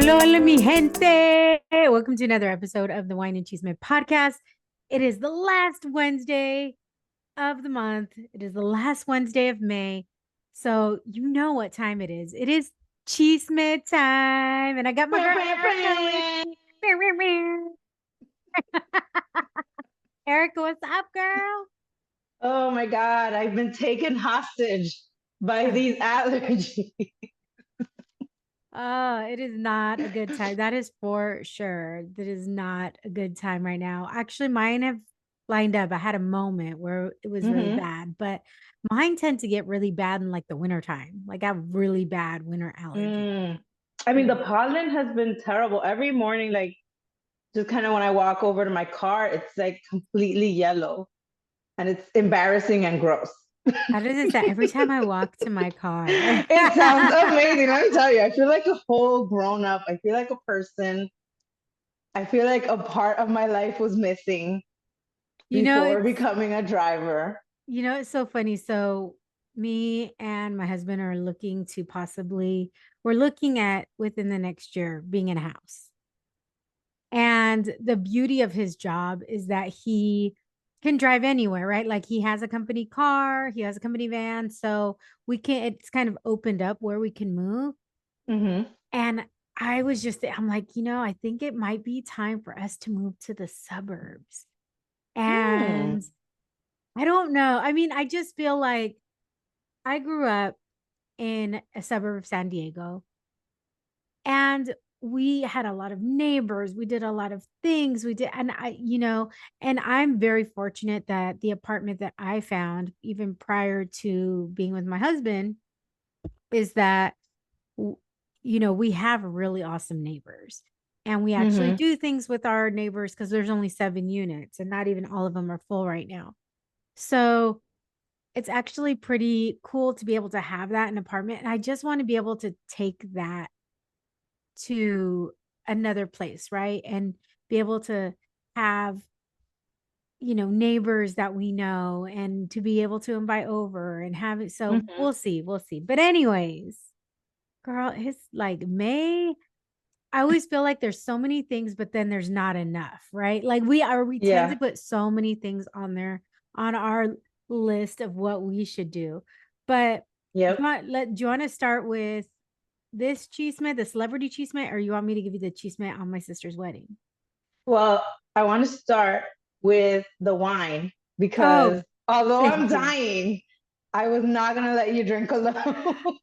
Hola, hola, mi gente. Welcome to another episode of the Wine and Chisme podcast. It is the last Wednesday of the month. It is the last Wednesday of May. So you know what time it is. It is Chisme time. And I got my girl Erika, what's up, girl? Oh my God, I've been taken hostage by these allergies. Oh, it is not a good time. That is for sure. That is not a good time right now. Actually, mine have lined up. I had a moment where it was really hmm bad, but mine tend to get really bad in like the winter time. Like I have really bad winter allergies. Mm. I mean, the Really. pollen has been terrible. Every morning, like just kind of when I walk over to my car, it's like completely yellow and it's embarrassing and gross. How does it sound every time I walk to my car? It sounds amazing. Let me tell you, I feel like a whole grown up. I feel like a person. I feel like a part of my life was missing You know, before it's becoming a driver. it's so funny. So me and my husband are looking to possibly we're looking at within the next year being in a house. And the beauty of his job is that he can drive anywhere, right? Like he has a company car, he has a company van. So it's kind of opened up where we can move. hmm And I'm like, I think it might be time for us to move to the suburbs. Hmm. And I don't know. I mean, I just feel like I grew up in a suburb of San Diego. And we had a lot of neighbors. We did a lot of things. We did, and and I'm very fortunate that the apartment that I found, even prior to being with my husband, is that, w- we have really awesome neighbors. And we actually hmm do things with our neighbors because there's only 7 units and not even all of them are full right now. So it's actually pretty cool to be able to have that in an apartment. And I just want to be able to take that to another place, right? And be able to have, neighbors that we know and to be able to invite over and have it. So hmm we'll see, we'll see. But, anyways, girl, it's like May. I always feel like there's so many things, but then there's not enough, right? Like we tend to Yeah. put so many things on there on our list of what we should do. But Yep. do you want to start with this chisme, the celebrity chisme, or you want me to give you the chisme on my sister's wedding? Well, I want to start with the wine because Oh, although I'm thank you. dying, I was not going to let you drink alone.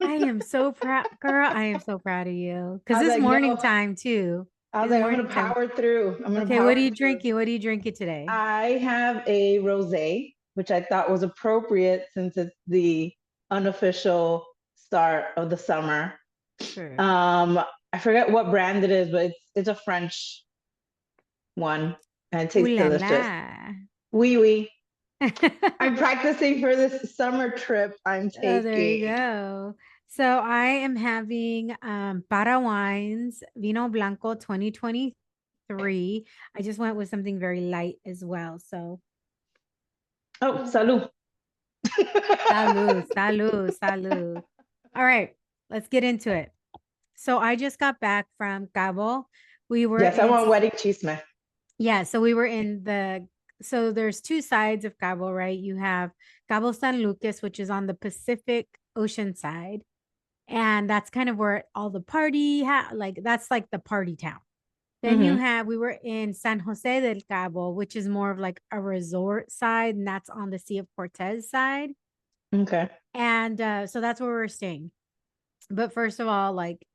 I am so proud, girl. I am so proud of you because I was it's like, morning no, time too. I was It's like, I'm going morning to time. power through. I'm going to Okay, what power are you through. drinking? What are you drinking today? I have a rosé, which I thought was appropriate since it's the unofficial start of the summer. Sure. Um, I forget what brand it is, but it's a French one and it Ooh tastes la delicious. la. Oui, oui. I'm practicing for this summer trip I'm Oh, there you taking. go. So I am having Para Wines Vino Blanco 2023. I just went with something very light as well. So Oh, salud. salud, salud, salud. All right, let's get into it. So I just got back from Cabo. We were Yes, I in want wedding chisme. Yeah, so we were in so there's two sides of Cabo, right? You have Cabo San Lucas, which is on the Pacific Ocean side, and that's kind of where all the like that's like the party town. Then hmm we were in San Jose del Cabo, which is more of like a resort side, and that's on the Sea of Cortez side. Okay. And so that's where we're staying. But first of all, like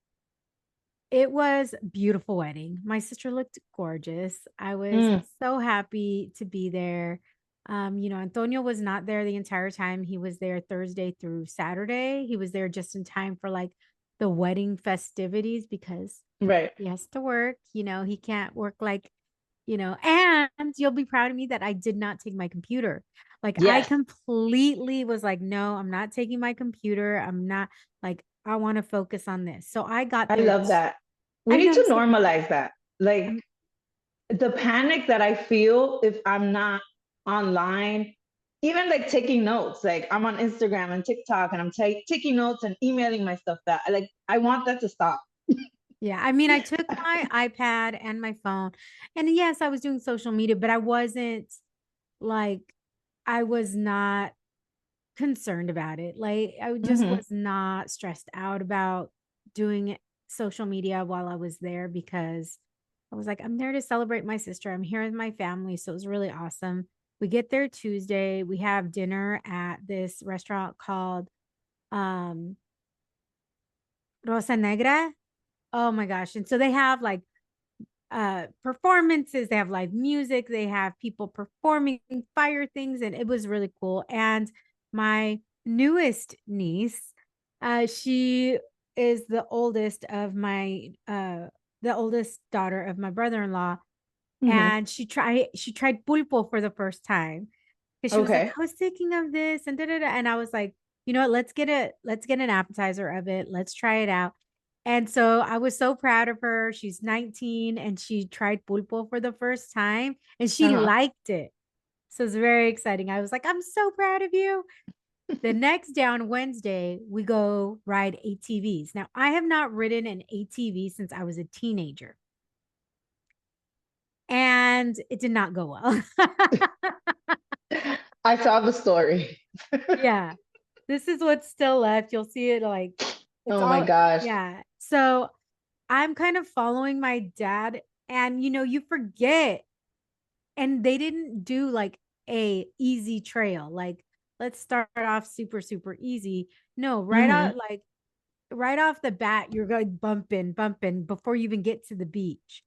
it was beautiful wedding. My sister looked gorgeous. I was Mm, so happy to be there. Antonio was not there the entire time. He was there Thursday through Saturday. He was there just in time for like the wedding festivities because right. he has to work. He can't work and you'll be proud of me that I did not take my computer. Like I Yes, completely was like, no, I'm not taking my computer. I'm not like I want to focus on this. So I got I there. love that. We I need know. to normalize that. Like I'm the panic that I feel if I'm not online, even like taking notes. Like I'm on Instagram and TikTok and I'm taking notes and emailing my stuff that like I want that to stop. Yeah, I mean, I took my iPad and my phone, and yes, I was doing social media, but I wasn't like, I was not concerned about it. Like, I just Hmm. was not stressed out about doing social media while I was there because I was like, I'm there to celebrate my sister. I'm here with my family. So it was really awesome. We get there Tuesday. We have dinner at this restaurant called um Rosa Negra. Oh my gosh. And so they have like performances, they have live music, they have people performing fire things, and it was really cool. And my newest niece, she is the oldest daughter of my brother-in-law, Hmm. and she tried pulpo for the first time because she was like, Okay. I was thinking of this and da, da, da. And I was like, you know what, let's get an appetizer of it, let's try it out. And so I was so proud of her. She's 19 and she tried pulpo for the first time and she Uh-huh. liked it. So it's very exciting. I was like, I'm so proud of you. The next day on Wednesday, we go ride ATVs. Now, I have not ridden an ATV since I was a teenager, and it did not go well. I saw the story. Yeah. This is what's still left. You'll see it like it's Oh my all, gosh. yeah. So I'm kind of following my dad, and you forget, and they didn't do like a easy trail. Like, let's start off super super easy. No, Hmm. right off the bat you're going bumping bumping before you even get to the beach.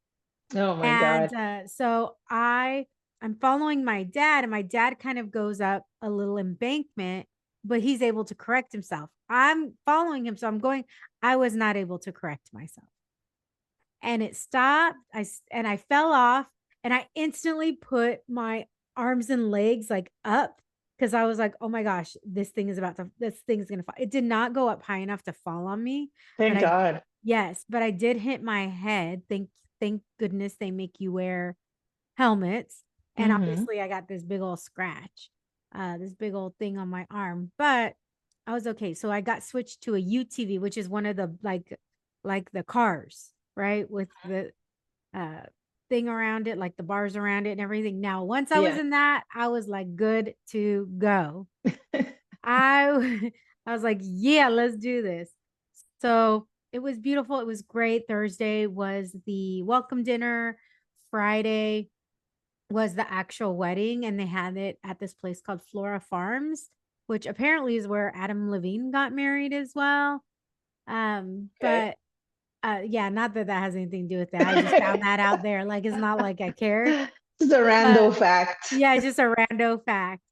Oh my And God. so I'm following my dad, and my dad kind of goes up a little embankment, but he's able to correct himself. I'm following him, so I'm going. I was not able to correct myself, and it stopped. And I fell off, and I instantly put my arms and legs like up because I was like, oh my gosh, this thing is gonna fall. It did not go up high enough to fall on me, but Thank I God. yes, but I did hit my head. Thank goodness they make you wear helmets. And Hmm. obviously I got this big old scratch, this big old thing on my arm, but I was okay. So I got switched to a UTV, which is one of the like the cars, right? With the uh thing around it, like the bars around it and everything. Now, once I was Yeah. in that, I was like good to go. I I was like, yeah, let's do this. So it was beautiful. It was great. Thursday was the welcome dinner. Friday was the actual wedding, and they had it at this place called Flora Farms, which apparently is where Adam Levine got married as well. Okay. But yeah, not that that has anything to do with that. I just found that out there. Like, it's not like I cared. It's a rando But fact. yeah, just a rando fact.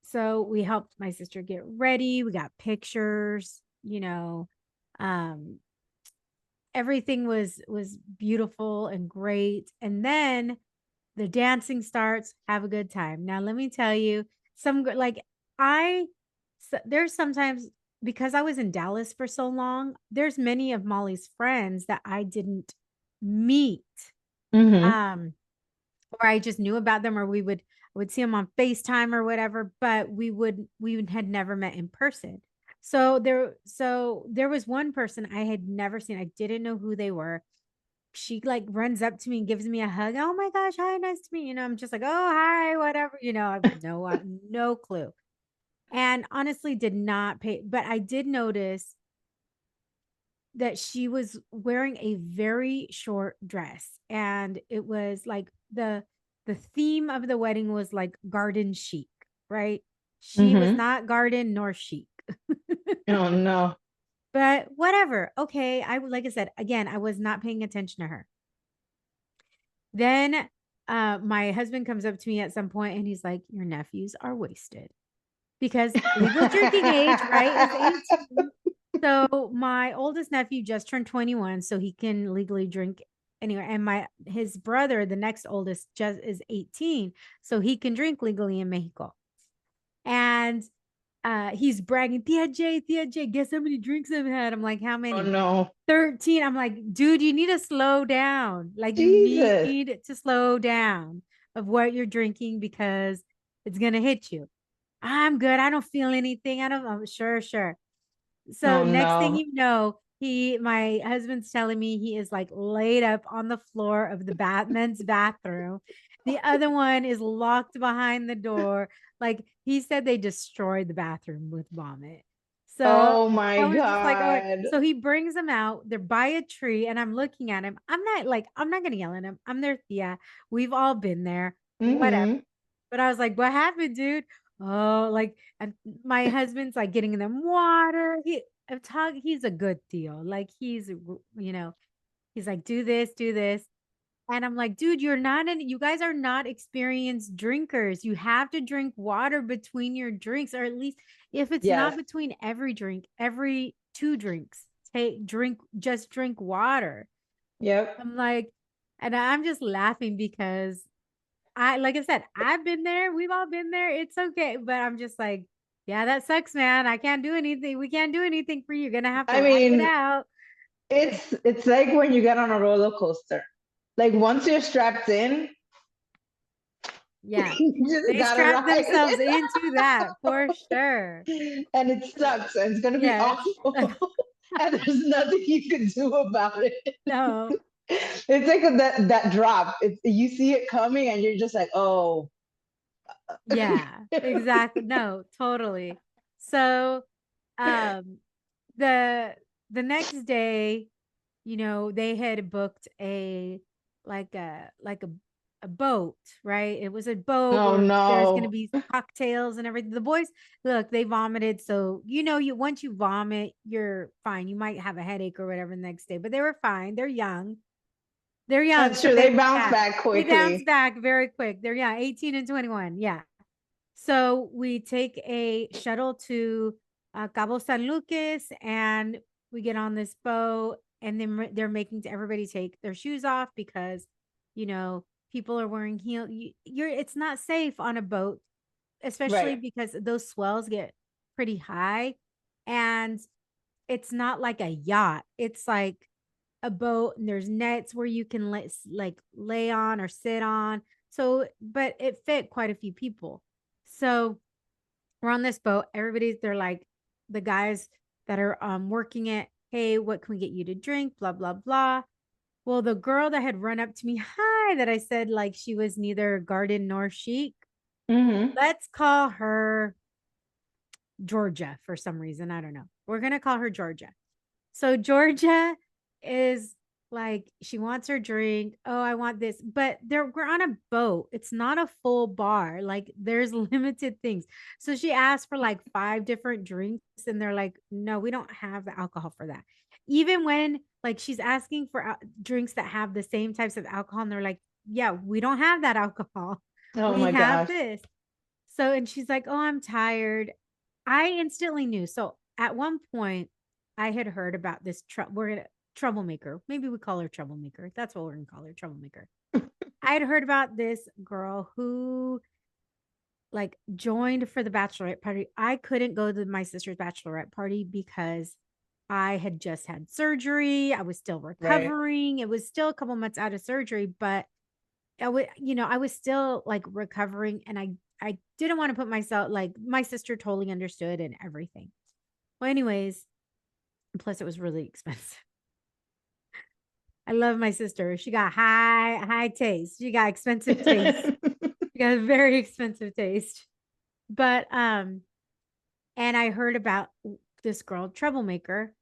So we helped my sister get ready. We got pictures, um, everything was beautiful and great. And then the dancing starts. Have a good time. Now, let me tell you, like, I, there's sometimes, because I was in Dallas for so long, there's many of Molly's friends that I didn't meet. Hmm. Um, or I just knew about them, or I would see them on FaceTime or whatever, but we had never met in person. So there was one person I had never seen. I didn't know who they were. She like runs up to me and gives me a hug. Oh my gosh, hi, nice to meet you. I'm just like, oh hi, whatever. I've no clue. And honestly, did not pay, but I did notice that she was wearing a very short dress, and it was like the theme of the wedding was like garden chic, right? She was Hmm. not garden nor chic. Oh no. But whatever, okay. I like I said again, I was not paying attention to her. Then my husband comes up to me at some point and he's like, your nephews are wasted, because legal drinking age, right, is 18. So my oldest nephew just turned 21, so he can legally drink anywhere. And his brother, the next oldest, just is 18, so he can drink legally in Mexico. And he's bragging, Tia J, guess how many drinks I've had? I'm like, how Oh many? no. 13. I'm like, dude, you need to slow down. Like, you Jesus. need to slow down of what you're drinking because it's gonna hit you. I'm good. I don't feel anything. I don't. I'm sure, sure. So Oh next thing no. you know, my husband's telling me he is like laid up on the floor of the men's bathroom. The other one is locked behind the door. Like he said they destroyed the bathroom with vomit. So Oh my I was just like, oh, God. so he brings them out. They're by a tree, and I'm looking at him. I'm not gonna yell at him. I'm their Thea. We've all been there, whatever. Mm-hmm. But I was like, what happened, dude? Oh, like, and my husband's like getting them water. He's a good Theo. Like, he's like, do this, do this. And I'm like, dude, you guys are not experienced drinkers. You have to drink water between your drinks, or at least if it's not Yes. between every drink, every two drinks, just drink water. Yep. I'm like, and I'm just laughing because like I said, I've been there. We've all been there. It's okay. But I'm just like, yeah, that sucks, man. I can't do anything. We can't do anything for you. You're gonna have to I ride it mean, out. it's like when you get on a roller coaster. Like once you're strapped in, Yeah. you just They gotta strap ride themselves it. into that for sure. And it sucks and it's gonna be Yes. awful. And there's nothing you can do about it. No. It's like that drop. You see it coming and you're just like, oh. Yeah, exactly. No, totally. So um the next day, they had booked a boat, right? It was a boat Oh where there's going to no. be cocktails and everything. The boys, look, they vomited, so you once you vomit, you're fine. You might have a headache or whatever the next day, but they were fine. They're young. They're young, That's so true. They bounce back they bounce quickly. back very quick. They're, yeah, 18 and 21. Yeah. So we take a shuttle to Cabo San Lucas, and we get on this boat, and then they're making everybody take their shoes off because, people are wearing heel. It's not safe on a boat, especially Right. because those swells get pretty high, and it's not like a yacht. It's like a boat, and there's nets where you can lay on or sit on. So, but it fit quite a few people. So we're on this boat. They're like the guys that are working it. Hey, what can we get you to drink? Blah blah blah. Well, the girl that had run up to me, hi, that I said like she was neither garden nor chic. Mm-hmm. Let's call her Georgia for some reason. I don't know. We're gonna call her Georgia. So Georgia is like, she wants her drink. Oh, I want this. But we're on a boat. It's not a full bar. Like there's limited things. So she asked for like five different drinks, and they're like, no, we don't have the alcohol for that. Even when like she's asking for drinks that have the same types of alcohol, and they're like, yeah, we don't have that alcohol. Oh We my have gosh. this. So, and she's like, oh, I'm tired. I instantly knew. So at one point, I had heard about this. We're gonna troublemaker. Maybe we call her troublemaker. That's what we're gonna call her, troublemaker. I had heard about this girl who like joined for the bachelorette party. I couldn't go to my sister's bachelorette party because I had just had surgery. I was still Right. recovering. It was still a couple months out of surgery, but I was still like recovering, and I didn't want to put myself, like, my sister totally understood and everything. Well, anyways, plus it was really expensive. I love my sister. She got high taste. She got expensive taste. She got a very expensive taste. But and I heard about this girl troublemaker,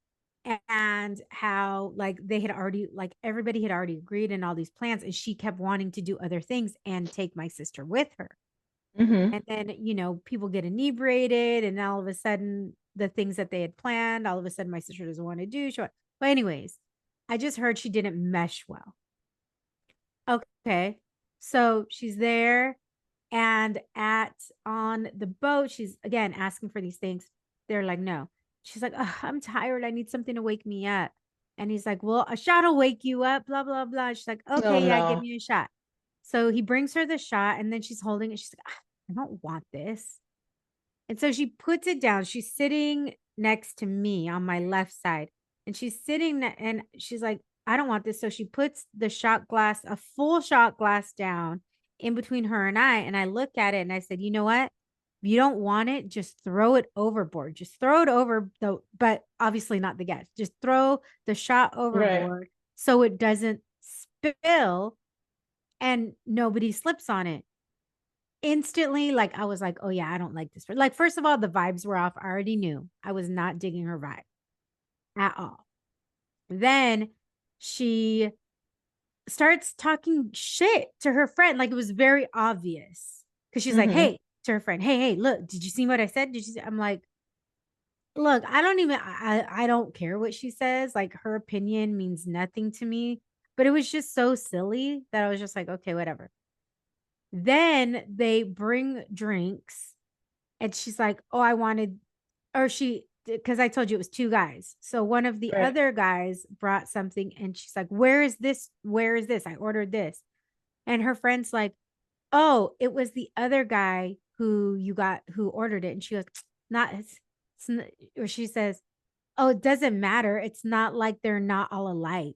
and how like they had already, like, everybody had already agreed in all these plans, and she kept wanting to do other things and take my sister with her. Mm-hmm. And then, people get inebriated, and all of a sudden, the things that they had planned, all of a sudden, my sister doesn't want to do. But, anyways, I just heard she didn't mesh well. Okay. So she's there, and on the boat, she's again asking for these things. They're like, no. She's like, "Ugh, I'm tired. I need something to wake me up." And he's like, well, a shot will wake you up, blah, blah, blah. She's like, Oh okay, yeah, give no. me a shot. So he brings her the shot, and then she's holding it. She's like, I don't want this. And so she puts it down. She's sitting next to me on my left side. And she's and she's like, I don't want this. So she puts the shot glass, a full shot glass, down in between her and I. And I look at it and I said, you know what? If you don't want it, just throw it overboard. Just throw it over the, but obviously not the gas. Just throw the shot Right. overboard so it doesn't spill and nobody slips on it. Instantly, like I was like, oh yeah, I don't like this. Like, first of all, the vibes were off. I already knew I was not digging her vibe at all. Then she starts talking shit to her friend. Like, it was very obvious because she's like, Mm-hmm. hey, to her friend, hey, look, did you see what I said? Did you see? I'm like, look, I don't even, I don't care what she says. Like, her opinion means nothing to me. But it was just so silly that I was just like, okay, whatever. Then they bring drinks and she's like, oh, I wanted, or she, because I told you it was two guys. So one of the Right. other guys brought something and she's like, where is this? Where is this? I ordered this. And her friend's like, oh, it was the other guy who you got, who ordered it. And she goes, not, it's not, or she says, oh, it doesn't matter. It's not like they're not all alike.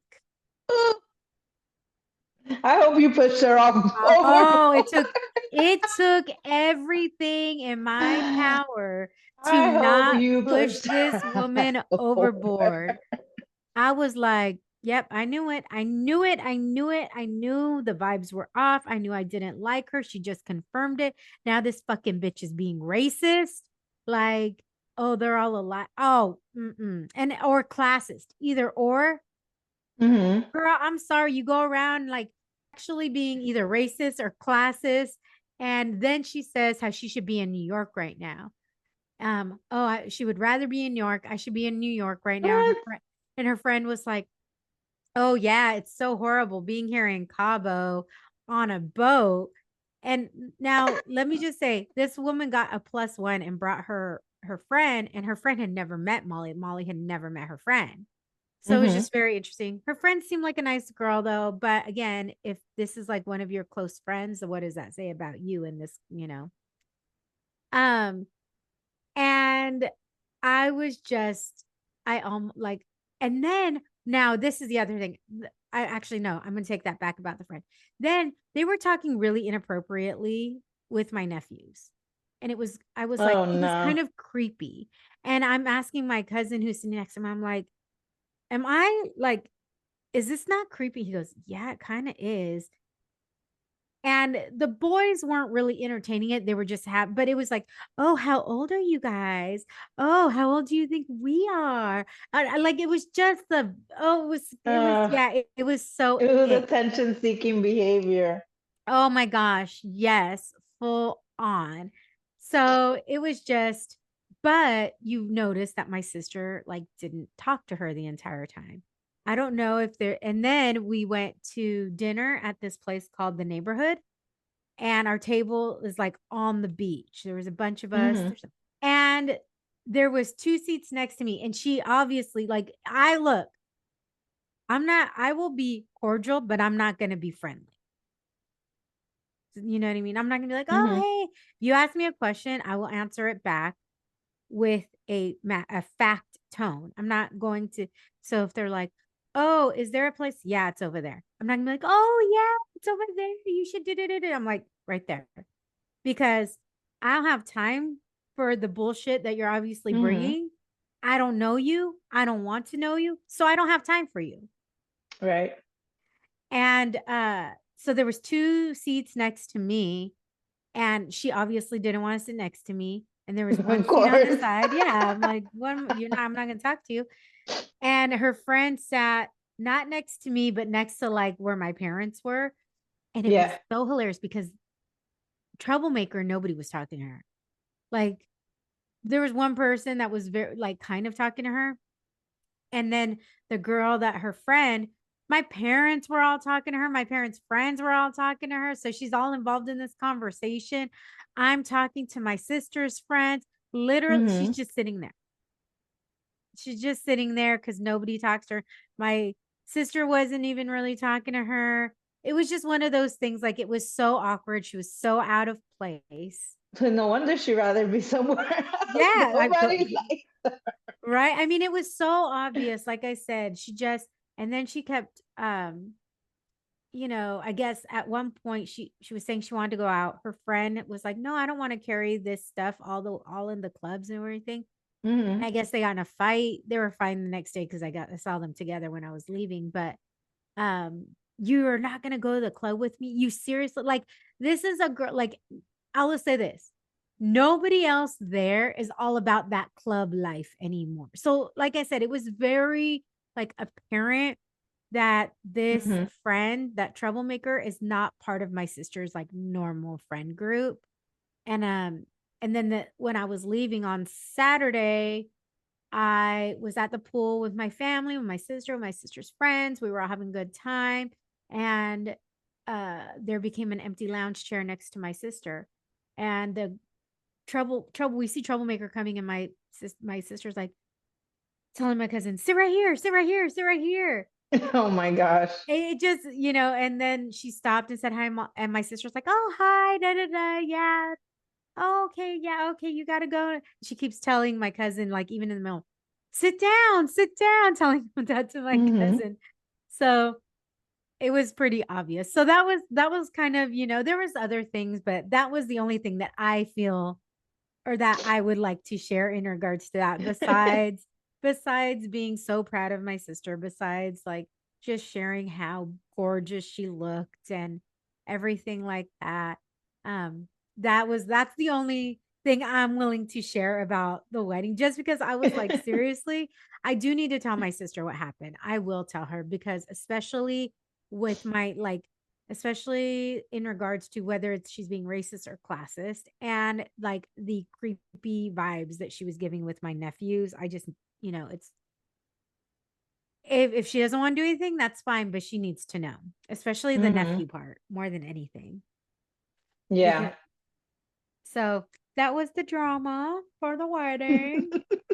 I hope you pushed her off overboard. Oh, it took everything in my power to I hope not you push pushed this her woman over. overboard. I was like, yep, I knew it. I knew it. I knew it. I knew the vibes were off. I knew I didn't like her. She just confirmed it. Now this fucking bitch is being racist. Like, oh, they're all alike. Oh, and or classist, either or. Mm-hmm. Girl, I'm sorry. You go around like actually being either racist or classist. And then she says how she should be in New York right now. She would rather be in New York. I should be in New York right now. What? And her friend was like, oh yeah, it's so horrible being here in Cabo on a boat. And now let me just say, this woman got a +1 and brought her friend, and her friend had never met Molly. Molly had never met her friend. So it was Mm-hmm. just very interesting. Her friend seemed like a nice girl though, but again, if this is like one of your close friends, what does that say about you in this, you know? Um, and I was just, I like, and then now this is the other thing. I actually no, I'm gonna take that back about the friend. Then they were talking really inappropriately with my nephews. And I was like, Oh it was no. kind of creepy. And I'm asking my cousin who's sitting next to him, I'm like, am I like, is this not creepy? He goes, yeah, it kind of is. And the boys weren't really entertaining it. They were just happy, but it was like, oh, how old are you guys? Oh, how old do you think we are? Like it was just Uh, yeah, it was so it was it. attention seeking behavior. Oh my gosh, yes, full on. So it was just, but you noticed that my sister like didn't talk to her the entire time. I don't know if there, and then we went to dinner at this place called The Neighborhood, and our table is like on the beach. There was a bunch of us, Mm-hmm. and there was two seats next to me, and she obviously like I look, I'm not, I will be cordial, but I'm not going to be friendly. You know what I mean? I'm not gonna be like, Mm-hmm. oh, hey, you ask me a question, I will answer it back with a fact tone. I'm not going to. So if they're like, oh, is there a place? Yeah, it's over there. I'm not gonna be like, oh yeah, it's over there. You should do it. I'm like right there because I don't have time for the bullshit that you're obviously Mm-hmm. bringing. I don't know you. I don't want to know you, so I don't have time for you. Right. And so there was two seats next to me, and she obviously didn't want to sit next to me. And there was one Of seat on the course. side. Yeah, I'm like, one, you're not, I'm not gonna talk to you. And her friend sat not next to me, but next to like where my parents were. And it was Yeah. so hilarious because troublemaker, nobody was talking to her. Like there was one person that was very like kind of talking to her. And then the girl that her friend, my parents were all talking to her. My parents' friends were all talking to her. So she's all involved in this conversation. I'm talking to my sister's friends. Literally, she's Mm-hmm. just sitting there. She's just sitting there because nobody talks to her. My sister wasn't even really talking to her. It was just one of those things. Like it was so awkward. She was so out of place. So no wonder she'd rather be somewhere else. Yeah, Nobody like. right. I mean, it was so obvious. Like I said, she just, and then she kept I guess at one point she was saying she wanted to go out. Her friend was like, "No, I don't want to carry this stuff all in the clubs and everything." Hmm. I guess they got in a fight. They were fine the next day because I saw them together when I was leaving. But um, you're not gonna go to the club with me? You seriously like this is a girl like I'll just say this. Nobody else there is all about that club life anymore. So, like I said, it was very like apparent that this Hmm. friend, that troublemaker, is not part of my sister's like normal friend group. And then when I was leaving on Saturday, I was at the pool with my family, with my sister's friends. We were all having a good time. And there became an empty lounge chair next to my sister. And the we see troublemaker coming, and my sister's like telling my cousin, sit right here, sit right here, sit right here. Oh my gosh. It just, and then she stopped and said hi, and my sister's like, oh hi, da da da, yeah, oh, okay, yeah, okay, you gotta go. She keeps telling my cousin, like even in the middle, sit down, telling that to my Hmm. cousin. So it was pretty obvious. So that was kind of, there was other things, but that was the only thing that I feel or that I would like to share in regards to that. Besides being so proud of my sister, besides like just sharing how gorgeous she looked and everything like that. Um, that's the only thing I'm willing to share about the wedding, just because I was like, seriously, I do need to tell my sister what happened. I will tell her because with my like especially in regards to whether it's she's being racist or classist and like the creepy vibes that she was giving with my nephews. I just, it's if she doesn't want to do anything, that's fine, but she needs to know, especially the Hmm. nephew part more than anything. Yeah. Because so that was the drama for the wedding.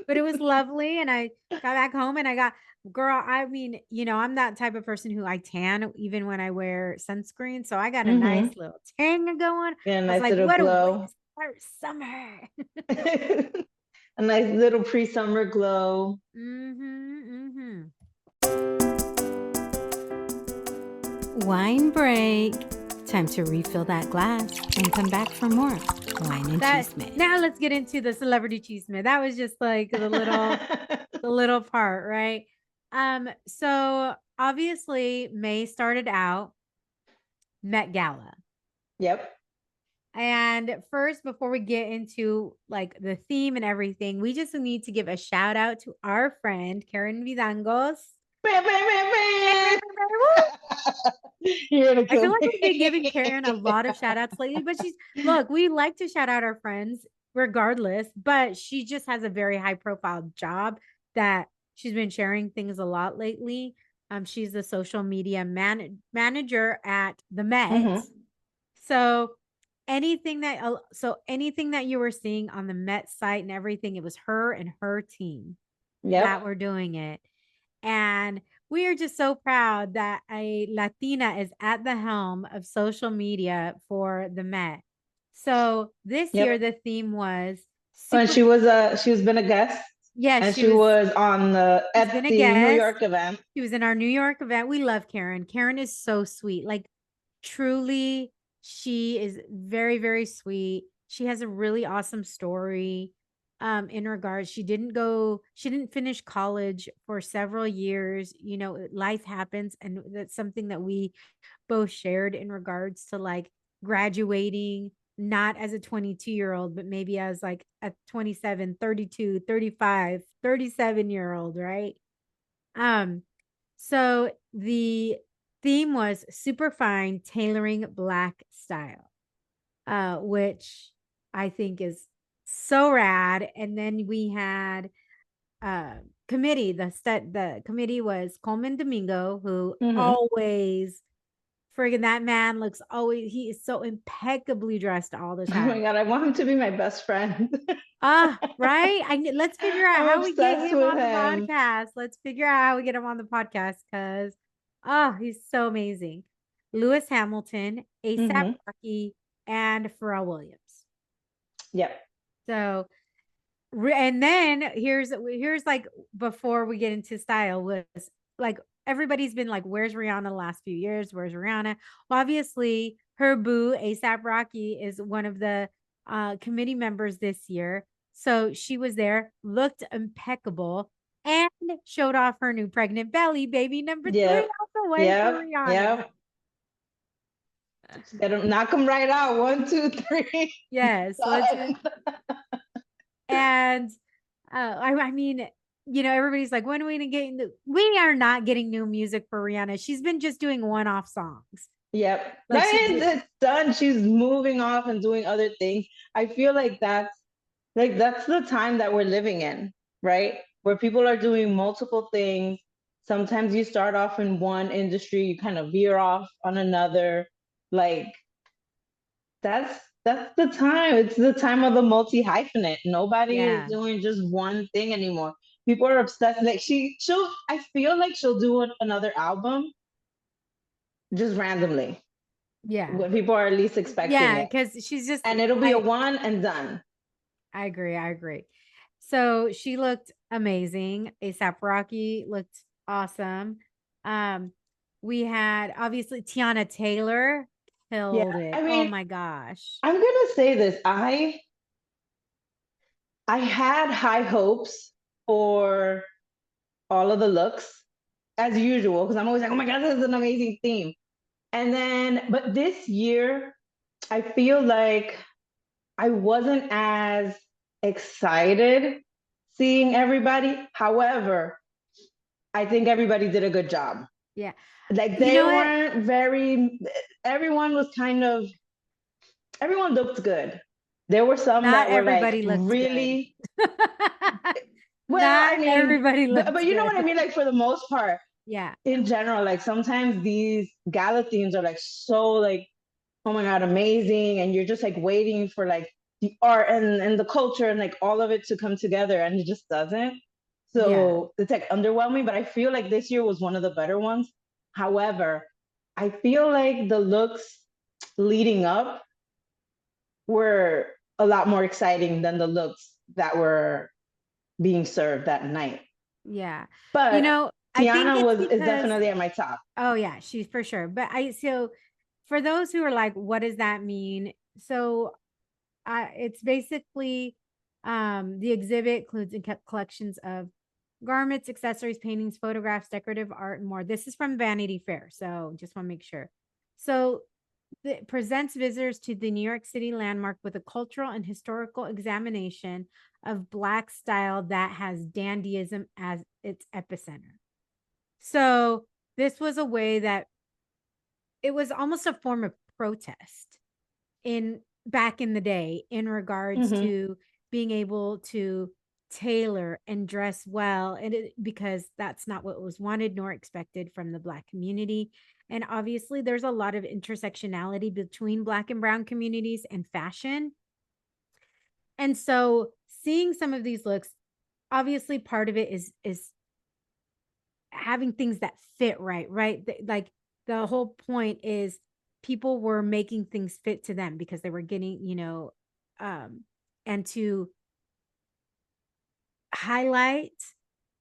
But it was lovely. And I got back home and girl, I mean, I'm that type of person who I tan even when I wear sunscreen. So I got a nice Hmm. little tan going. Yeah, a I was nice like, little what a way glow. to start summer. A nice little pre-summer glow. Mm-hmm. Wine break. Time to refill that glass and come back for more wine and chisme. Now let's get into the celebrity chisme. That was just like the little part, right? So obviously May started out Met Gala. Yep. And first, before we get into like the theme and everything, we just need to give a shout out to our friend Karen Vidangos. Bam, bam, bam, bam. You're gonna I feel kill like we've been giving me. Karen a lot of shout outs lately, but look, we like to shout out our friends regardless, but she just has a very high profile job that she's been sharing things a lot lately. She's the social media manager at the Met. Hmm. So anything that you were seeing on the Met site and everything, it was her and her team that Yep. were doing it. And we are just so proud that a Latina is at the helm of social media for the Met. So this year, Yep. the theme was And super. she was been a guest, Yes, and she was on she's at been a the New guest. York event. She was in our New York event. We love Karen. Karen is so sweet. Like, truly, she is very, very sweet. She has a really awesome story. In regards, she didn't finish college for several years. Life happens, and that's something that we both shared in regards to like graduating not as a 22-year-old but maybe as like a 27, 32, 35, 37-year-old, right? um so the theme was super fine tailoring black style, which I think is so rad. And then we had uh the committee was Coleman Domingo, who Hmm. always friggin' that man looks always he is so impeccably dressed all the Oh my time. God, I want him to be my best friend. Right. Let's figure out I'm how we get obsessed him with on the him. podcast. Let's figure out how we get him on the podcast because he's so amazing. Lewis Hamilton, ASAP Hmm. Rocky, and Pharrell Williams. Yep. So and then here's like before we get into style was like everybody's been like, where's Rihanna the last few years? Where's Rihanna? Well, obviously, her boo, ASAP Rocky, is one of the committee members this year. So she was there, looked impeccable, and showed off her new pregnant belly, baby number three Yep. out the way for Yep. Rihanna. Yep. Gotta knock them right out. 1, 2, 3. Yes. And I mean, everybody's like, when are we gonna get new? We are not getting new music for Rihanna. She's been just doing one-off songs. Yep. Like That is it's done. She's moving off and doing other things. I feel like that's the time that we're living in, right? Where people are doing multiple things. Sometimes you start off in one industry, you kind of veer off on another. Like that's the time. It's the time of the multi-hyphenate. Nobody is yeah, doing just one thing anymore. People are obsessed. Like she'll I feel like she'll do another album just randomly yeah, when people are least expecting yeah, it. because she's just And it'll be a one and done. I agree. I agree. So she looked amazing. ASAP Rocky looked awesome. Um, we had obviously Tiana Taylor Yeah. killed it. I Oh mean, my gosh. I'm gonna say this. I had high hopes for all of the looks as usual, because I'm always like, oh my God, this is an amazing theme. And then, but this year, I feel like I wasn't as excited seeing everybody. However, I think everybody did a good job. Yeah. Like You they know what? weren't very, everyone was kind of, everyone looked good. There were some Not that were like everybody looked good. really, well, Not I mean, everybody but looked you know what I good. mean? Like for the most part, Yeah. in general, like sometimes these gala themes are like so like, oh my God, amazing. And you're just like waiting for like the art and the culture and like all of it to come together, and it just doesn't. Yeah. So it's like underwhelming, but I feel like this year was one of the better ones. However, I feel like the looks leading up were a lot more exciting than the looks that were being served that night. Yeah. You But know, I think Tiana it's is because, definitely at my top. oh yeah, she's for sure. But so for those who are like, what does that mean? So it's basically the exhibit includes collections of garments, accessories, paintings, photographs, decorative art, and more. This is from Vanity Fair, so just want to make sure. So it presents visitors to the New York City landmark with a cultural and historical examination of Black style that has dandyism as its epicenter. So this was a way that it was almost a form of protest in back in the day in regards Mm-hmm. to being able to tailor and dress well because that's not what was wanted nor expected from the Black community. And obviously there's a lot of intersectionality between Black and brown communities and fashion. And so seeing some of these looks, obviously part of it is having things that fit right, like the whole point is people were making things fit to them because they were getting um and to highlight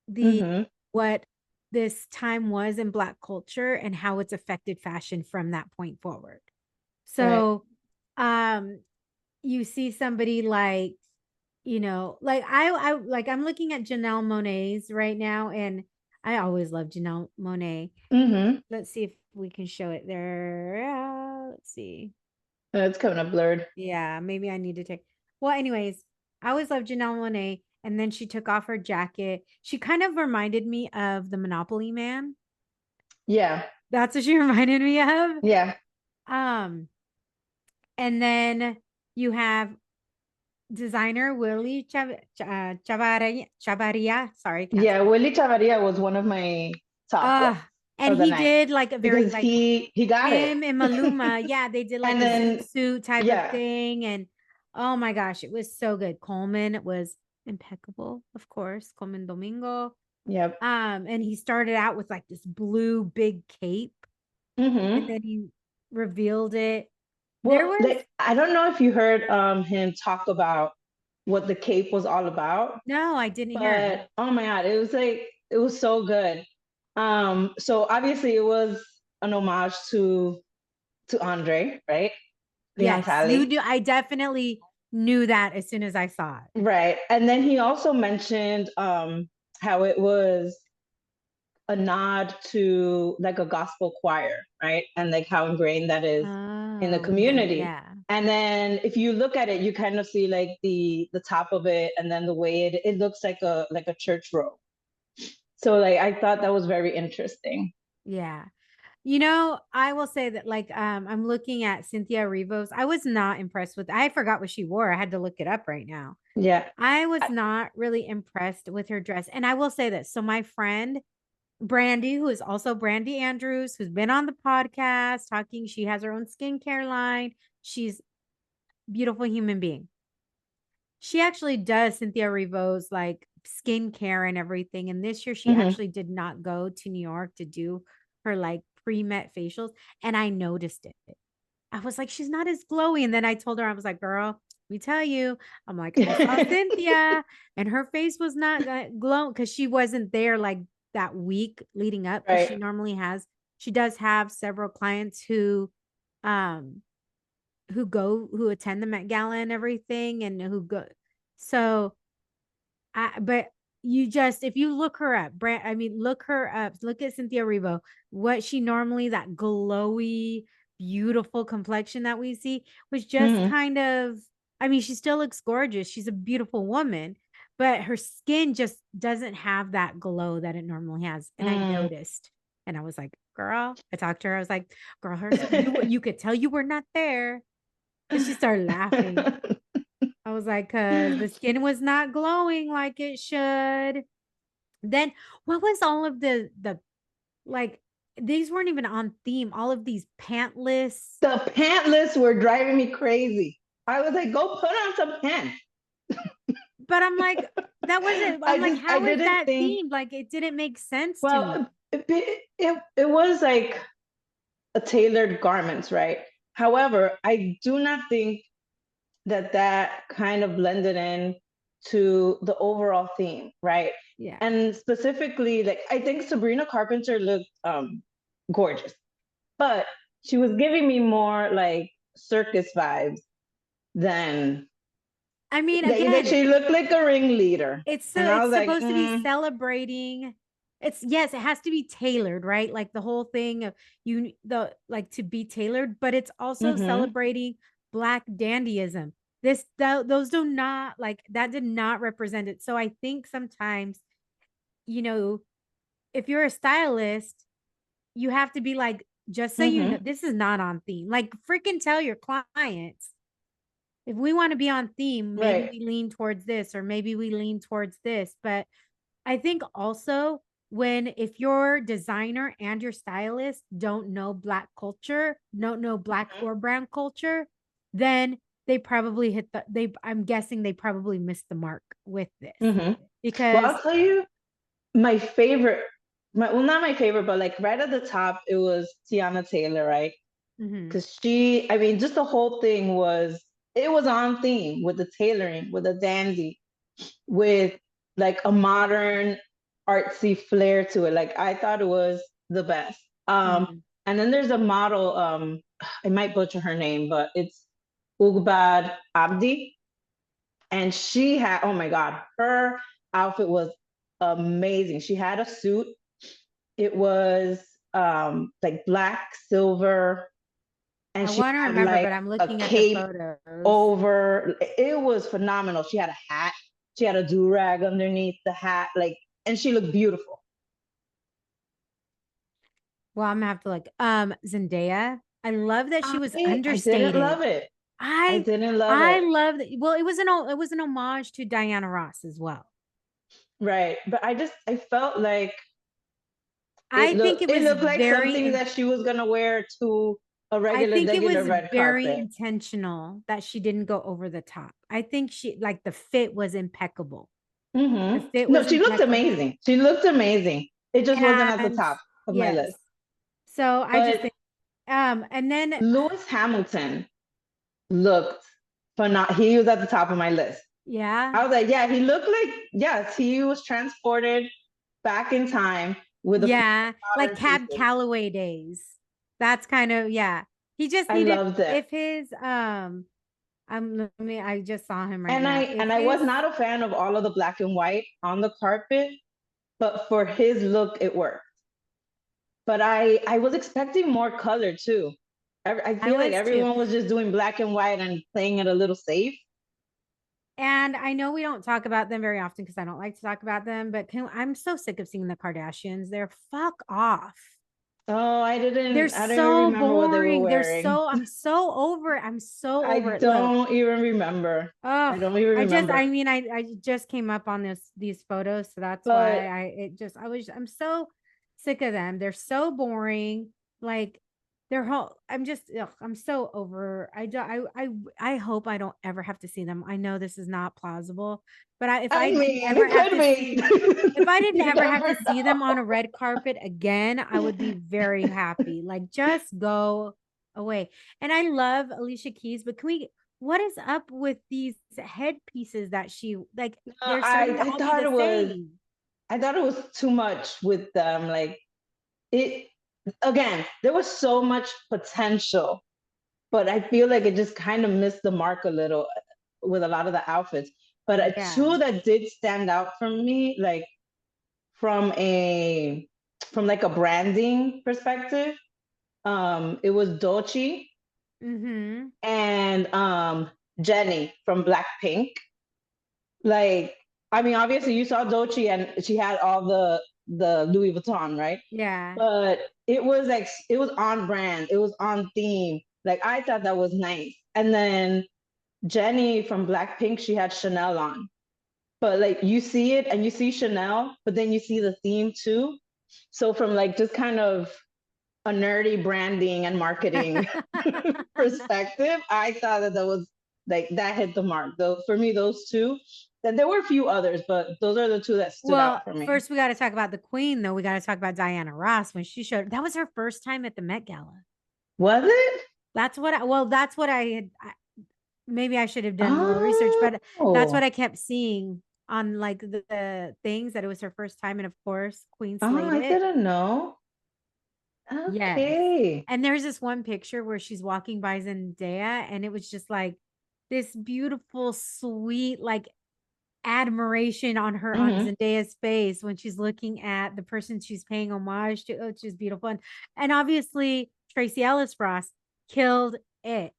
the Mm-hmm. what this time was in Black culture and how it's affected fashion from that point forward. Right. So um you see somebody like like I'm looking at Janelle Monáe's right now, and I always love Janelle Monáe. Mm-hmm. Let's see if we can show it there. Let's see. It's coming up blurred. Yeah, maybe I need to take. Well, anyways, I always loved Janelle Monáe, and then she took off her jacket. She kind of reminded me of the Monopoly Man. Yeah. That's what she reminded me of. Yeah. Um, and then you have designer Willie Chavaria. Sorry, can't Yeah. speak. Willie Chavaria was one of my top Uh, and of the he night did like a very because like he got it. him and Maluma. Yeah, they did like And a zoot then suit type of yeah. thing. And oh my gosh, it was so good. Coleman was impeccable, of course. Coleman Domingo. Yep. And he started out with like this blue big cape, and Mm-hmm. then he revealed it. There Well, was I don't know if you heard him talk about what the cape was all about, no, I didn't hear it. but oh my God, it was so good. So obviously it was an homage to Andre, right? Leon Yes, you Talley. do. I definitely knew that as soon as I saw it. Right. And then he also mentioned how it was a nod to like a gospel choir, right? And like how ingrained that is in the Oh, community. yeah. And then if you look at it, you kind of see like the top of it and then the way it looks like a church robe. So like I thought that was very interesting. Yeah. You know, I will say that like I'm looking at Cynthia Rivos. I was not impressed with I forgot what she wore. I had to look it up right now. Yeah. I was not really impressed with her dress. And I will say this. So my friend Brandy, who is also Brandy Andrews, who's been on the podcast talking, she has her own skincare line. She's a beautiful human being. She actually does Cynthia Rivos like skincare and everything. And this year she Mm-hmm. actually did not go to New York to do her like pre-met facials. And I noticed it. I was like, she's not as glowy. And then I told her, I was like, girl, let me tell you, I'm like, I saw Cynthia and her face was not glowing because she wasn't there like that week leading up because she Right. normally has, she does have several clients um, who attend the Met Gala and everything and who go. So but you just if you look her up, I mean, look her up. Look at Cynthia Erivo. What she normally that glowy, beautiful complexion that we see was just Mm-hmm. kind of. I mean, she still looks gorgeous. She's a beautiful woman, but her skin just doesn't have that glow that it normally has. And I Mm. noticed, and I was like, "Girl," I talked to her. I was like, "Girl, you could tell you were not there," and she started laughing. I was like, cause the skin was not glowing like it should. Then what was all of the like these weren't even on theme, all of these pantless, The pantless were driving me crazy. I was like, go put on some pants. but I'm like, that wasn't, I'm like, I how is didn't that think, themed? Like it didn't make sense to me. well, it was like a tailored garments, right? However, I do not think that kind of blended in to the overall theme, right? Yeah. And specifically, like I think Sabrina Carpenter looked gorgeous, but she was giving me more like circus vibes than I mean, they again, she looked like a ringleader. it's so And I it's was like, supposed to be celebrating. It's yes, it has to be tailored, right? Like the whole thing of the like to be tailored, but it's also mm-hmm, celebrating black dandyism. Those do not like that did not represent it. So I think sometimes, you know, if you're a stylist, you have to be like, just so you know, mm-hmm, this is not on theme. Like freaking tell your clients if we want to be on theme, maybe right. we lean towards this or maybe we lean towards this. But I think also when if your designer and your stylist don't know black culture, don't know black or brown culture, then they probably hit they I'm guessing they probably missed the mark with this. Mm-hmm. Well, Because I'll tell you my favorite, well, not my favorite, but like right at the top, it was Tiana Taylor, right? mhm. Because I mean, just the whole thing it was on theme with the tailoring, with the dandy, with like a modern artsy flair to it. Like I thought it was the best. Mhm. And then there's a model, I might butcher her name, but it's Ugbad Abdi. And she had, oh my God, her outfit was amazing. She had a suit. It was like black, silver, and I she want to had remember, like but I'm a looking at the cape photos. over. It was phenomenal. She had a hat. She had a do rag underneath the hat, like, and she looked beautiful. Well, I'm gonna have to like Zendaya. I love that she was I didn't understated. love it. I I didn't love I it. love that. Well, it was an homage to Diana Ross as well. Right, but I felt like I think it it was looked like something that she was gonna wear to a I think it regular was red very carpet. intentional that she didn't go over the top. I think she like the fit was impeccable. The Mm-hmm. fit No, was she looked impeccable. amazing. She looked amazing. It just wasn't at the And top of my yes. list. So I just But think and then Lewis Hamilton looked phenomenal. He was at the top of my list. yeah. I was like, yeah, he looked like, yes, he was transported back in time. with the Yeah, like modern Cab pieces. Calloway days. That's kind of, yeah. He just I needed, loved it. if his let me, I just saw him right And now. I If and I was his not a fan of all of the black and white on the carpet, but for his look, it worked. But I was expecting more color too. I I feel like was too. everyone was just doing black and white and playing it a little safe. And I know we don't talk about them very often because I don't like to talk about them, but I'm so sick of seeing the Kardashians. They're fuck off. Oh, They're I don't even so remember what they were boring. wearing. I'm so over it. I'm so I over it. Look, don't even remember. I oh, don't even remember. I mean, I just came up on these photos, so that's But why I'm so sick of them. They're so boring. Like their whole, I'm just, ugh, I'm so over. I hope I don't ever have to see them. I know this is not plausible, but if I I didn't mean, ever it have could to be. see, if I didn't You ever have never to see them on know. a red carpet again, I would be very happy. Like just go away. And I love Alicia Keys, but what is up with these headpieces that she like they're starting to I all be thought the it was same. I thought it was too much with them. Like it again, there was so much potential, but I feel like it just kind of missed the mark a little with a lot of the outfits. But Yeah. two that did stand out for me, like from a from like a branding perspective, it was Dolce Mm-hmm. and Jenny from Blackpink. Like, I mean, obviously you saw Dolce and she had all the Louis Vuitton, right? Yeah. But it was like it was on brand, it was on theme. Like I thought that was nice. And then Jenny from Blackpink, she had Chanel on. But like you see it and you see Chanel, but then you see the theme too. So from like just kind of a nerdy branding and marketing perspective, I thought that that was like that hit the mark. Though for me, those two. Then there were a few others, but those are the two that stood out Well, for me. first we got to talk about the queen, though. We got to talk about Diana Ross when she showed that was her first time at the Met Gala. Was it? That's what I had. Maybe I should have done more research, but that's Oh, what I kept seeing on like the things that it was her first time. And of course, Queen oh, slayed I it. didn't know. Yes. Okay. And there's this one picture where she's walking by Zendaya, and it was just like this beautiful, sweet, like admiration on Mm-hmm. Zendaya's face when she's looking at the person she's paying homage to. Oh, it's just beautiful. And obviously, Tracy Ellis Ross killed it.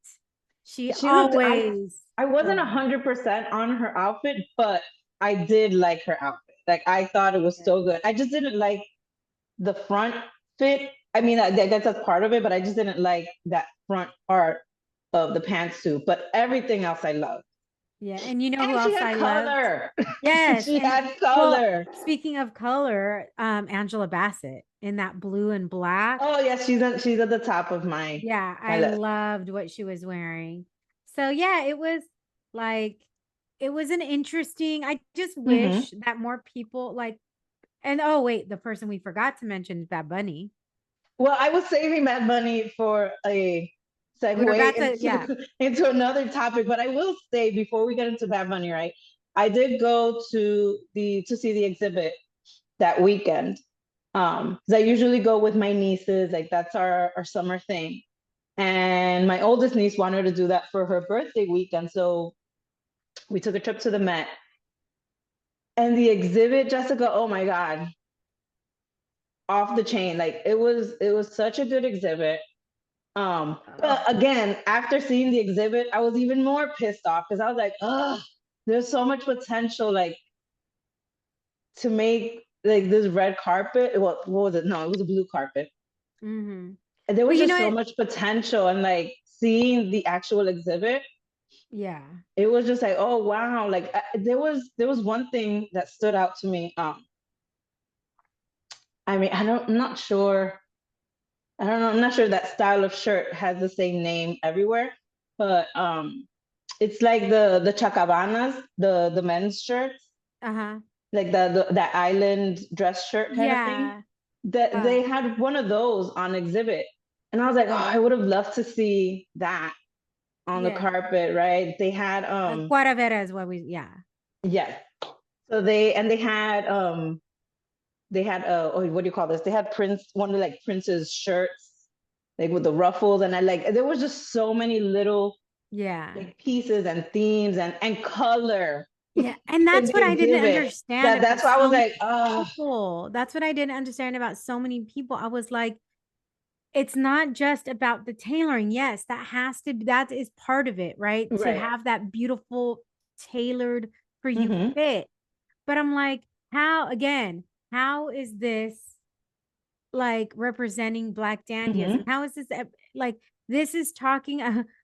She She looked. always I wasn't kills. 100% on her outfit, but I did like her outfit. Like I thought it was Yeah. so good. I just didn't like the front fit. I mean, I guess that's part of it, but I just didn't like that front part of the pantsuit. But everything else I loved. Yeah. And you know who And she else had I loved? color. Yes. She And had well, color. speaking of color, Angela Bassett in that blue and black. Oh yes, she's at the top of Yeah, my I list. loved what she was wearing. So yeah, like it was an interesting. I just Hmm. wish that more people like and oh wait, the person we forgot to mention is Bad Bunny. Well, I was saving that money for a We were segue about to, yeah. into another topic, but I will say before we get into Bad Money, right? I did go to see the exhibit that weekend. Because I usually go with my nieces, like that's our summer thing. And my oldest niece wanted to do that for her birthday weekend, so we took a trip to the Met. And the exhibit, Jessica, oh my God, off the chain. Like it was such a good exhibit. Oh, But again, after seeing the exhibit, I was even more pissed off because I was like, oh, there's so much potential, like to make like this red carpet. What was it? No, it was a blue carpet. mm-hmm. And there But was you know just so what? much potential, and like seeing the actual exhibit, Yeah. it was just like, oh wow, like there was one thing that stood out to me. I mean, I'm not sure. I don't know. I'm not sure that style of shirt has the same name everywhere, but it's like the chacabanas, the men's shirts, Uh-huh. like the that island dress shirt kind of thing. Yeah. That Uh they had one of those on exhibit, and I was like, oh, I would have loved to see that on the yeah. carpet, right? They had Guaravera is what we yeah. yes. So they had they had oh, what do you call this? They had one of like Prince's shirts, like with the ruffles, and I like there was just so many little Yeah. like pieces and themes and color Yeah. And in that's the what I didn't exhibit. understand about That's why I was so many like, oh, people. That's what I didn't understand about so many people. I was like, it's not just about the tailoring. Yes, that is part of it, right? To right. have that beautiful tailored for you Mm-hmm. fit. But I'm like, how is this like representing Black dandyism? Mm-hmm. How is this like this is talking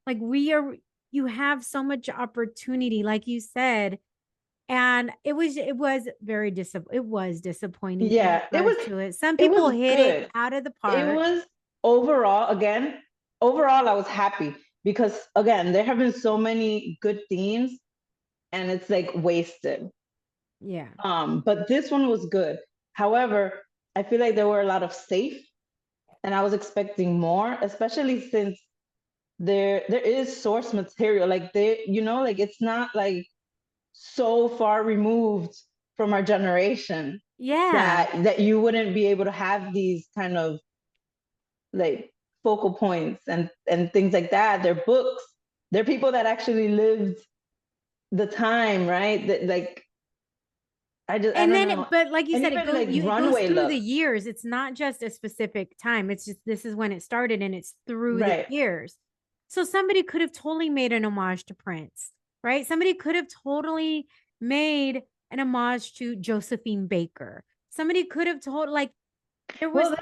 like you have so much opportunity, like you said, and it was disappointing in Yeah, regards to it. Some it people was hit it good. out of the It park. was overall I was happy because again, there have been so many good themes and it's like wasted. Yeah. But this one was good. However, I feel like there were a lot of safe and I was expecting more, especially since there is source material. Like like it's not like so far removed from our generation Yeah. that you wouldn't be able to have these kind of like focal points and things like that. They're books. They're people that actually lived the time, right? That like I And don't then know. but like you And said, even like it goes runway through the looks. years. It's not just a specific time. It's just this is when it started and it's through the Right. years. So somebody could have totally made an homage to Prince, right? Somebody could have totally made an homage to Josephine Baker. Somebody could have told like there was Well,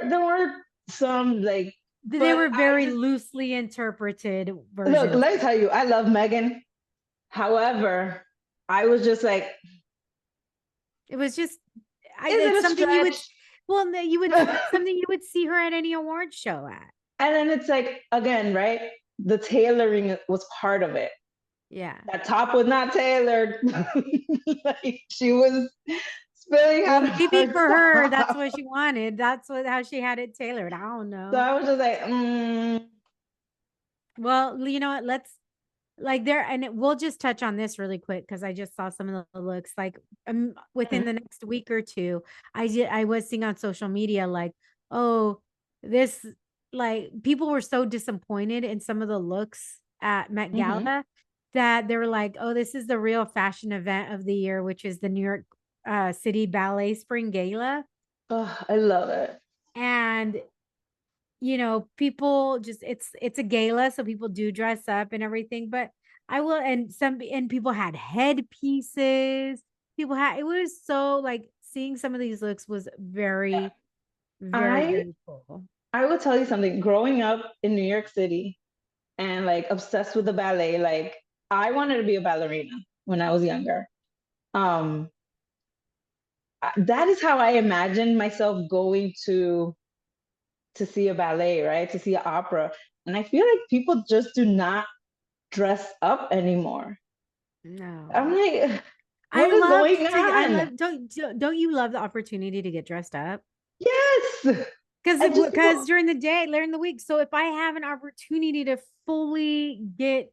there were some like, they but were I very just loosely interpreted look. versions. Let me tell you, I love Megan. However, I was just like, It was just is it it's a something you would stretch? well, no, you would And something you would see her at any award show at. then it's like again, right? The tailoring was part of it. Yeah. That top was not tailored. Like she was spilling Well, out of maybe her for her, that's top. what she wanted. That's what how she had it tailored. I don't So know. I was just like, Well, you know what? Let's like there, and we'll just touch on this really quick because I just saw some of the looks. Like within mhm, the next week or two, I was seeing on social media like, oh, this like people were so disappointed in some of the looks at Met mhm. Gala that they were like, oh, this is the real fashion event of the year, which is the New York City Ballet Spring Gala. Oh, I love it. And people just it's a gala, so people do dress up and everything, but I will and people had headpieces. People had it was so like seeing some of these looks was Yeah. very, very, I very cool. I will tell you something. Growing up in New York City and like obsessed with the ballet, like I wanted to be a ballerina when I was younger. Um, that is how I imagined myself going to see a ballet, right? To see an opera. And I feel like people just do not dress up anymore. I'm No. like, I what is loved going to I on? love don't you love the opportunity to get dressed up? Yes. Because I just because people during the week, so if I have an opportunity to fully get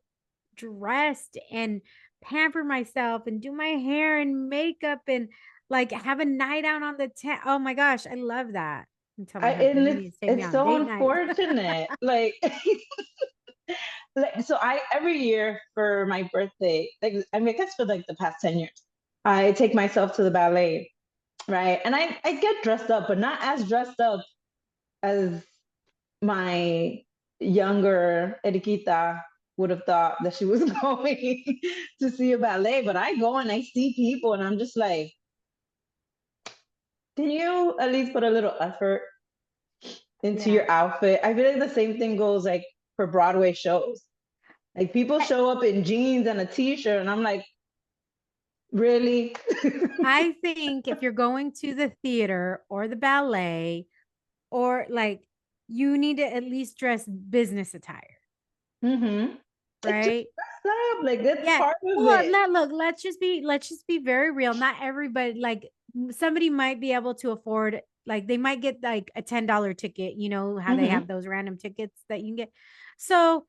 dressed and pamper myself and do my hair and makeup and like have a night out on the tent. Oh my gosh, I love that. And tell my and husband he needs to take me it's on so date night. unfortunate. Like so I every year for my birthday, like I mean I guess for like the past 10 years, I take myself to the ballet, right? And I get dressed up, but not as dressed up as my younger Eriquita would have thought that she was going to see a ballet. But I go and I see people and I'm just like, can you at least put a little effort into Yeah. your outfit? I feel like the same thing goes like for Broadway shows. Like people I, show up in jeans and a t-shirt, and I'm like, really? I think if you're going to the theater or the ballet or like you need to at least dress business attire, Mm-hmm. Like just right? dress up. Like that's Yeah. part of Well, it. look, let's just be very real. Not everybody like somebody might be able to afford like they might get like a $10 ticket, you know how they have Mm-hmm. those random tickets that you can get. So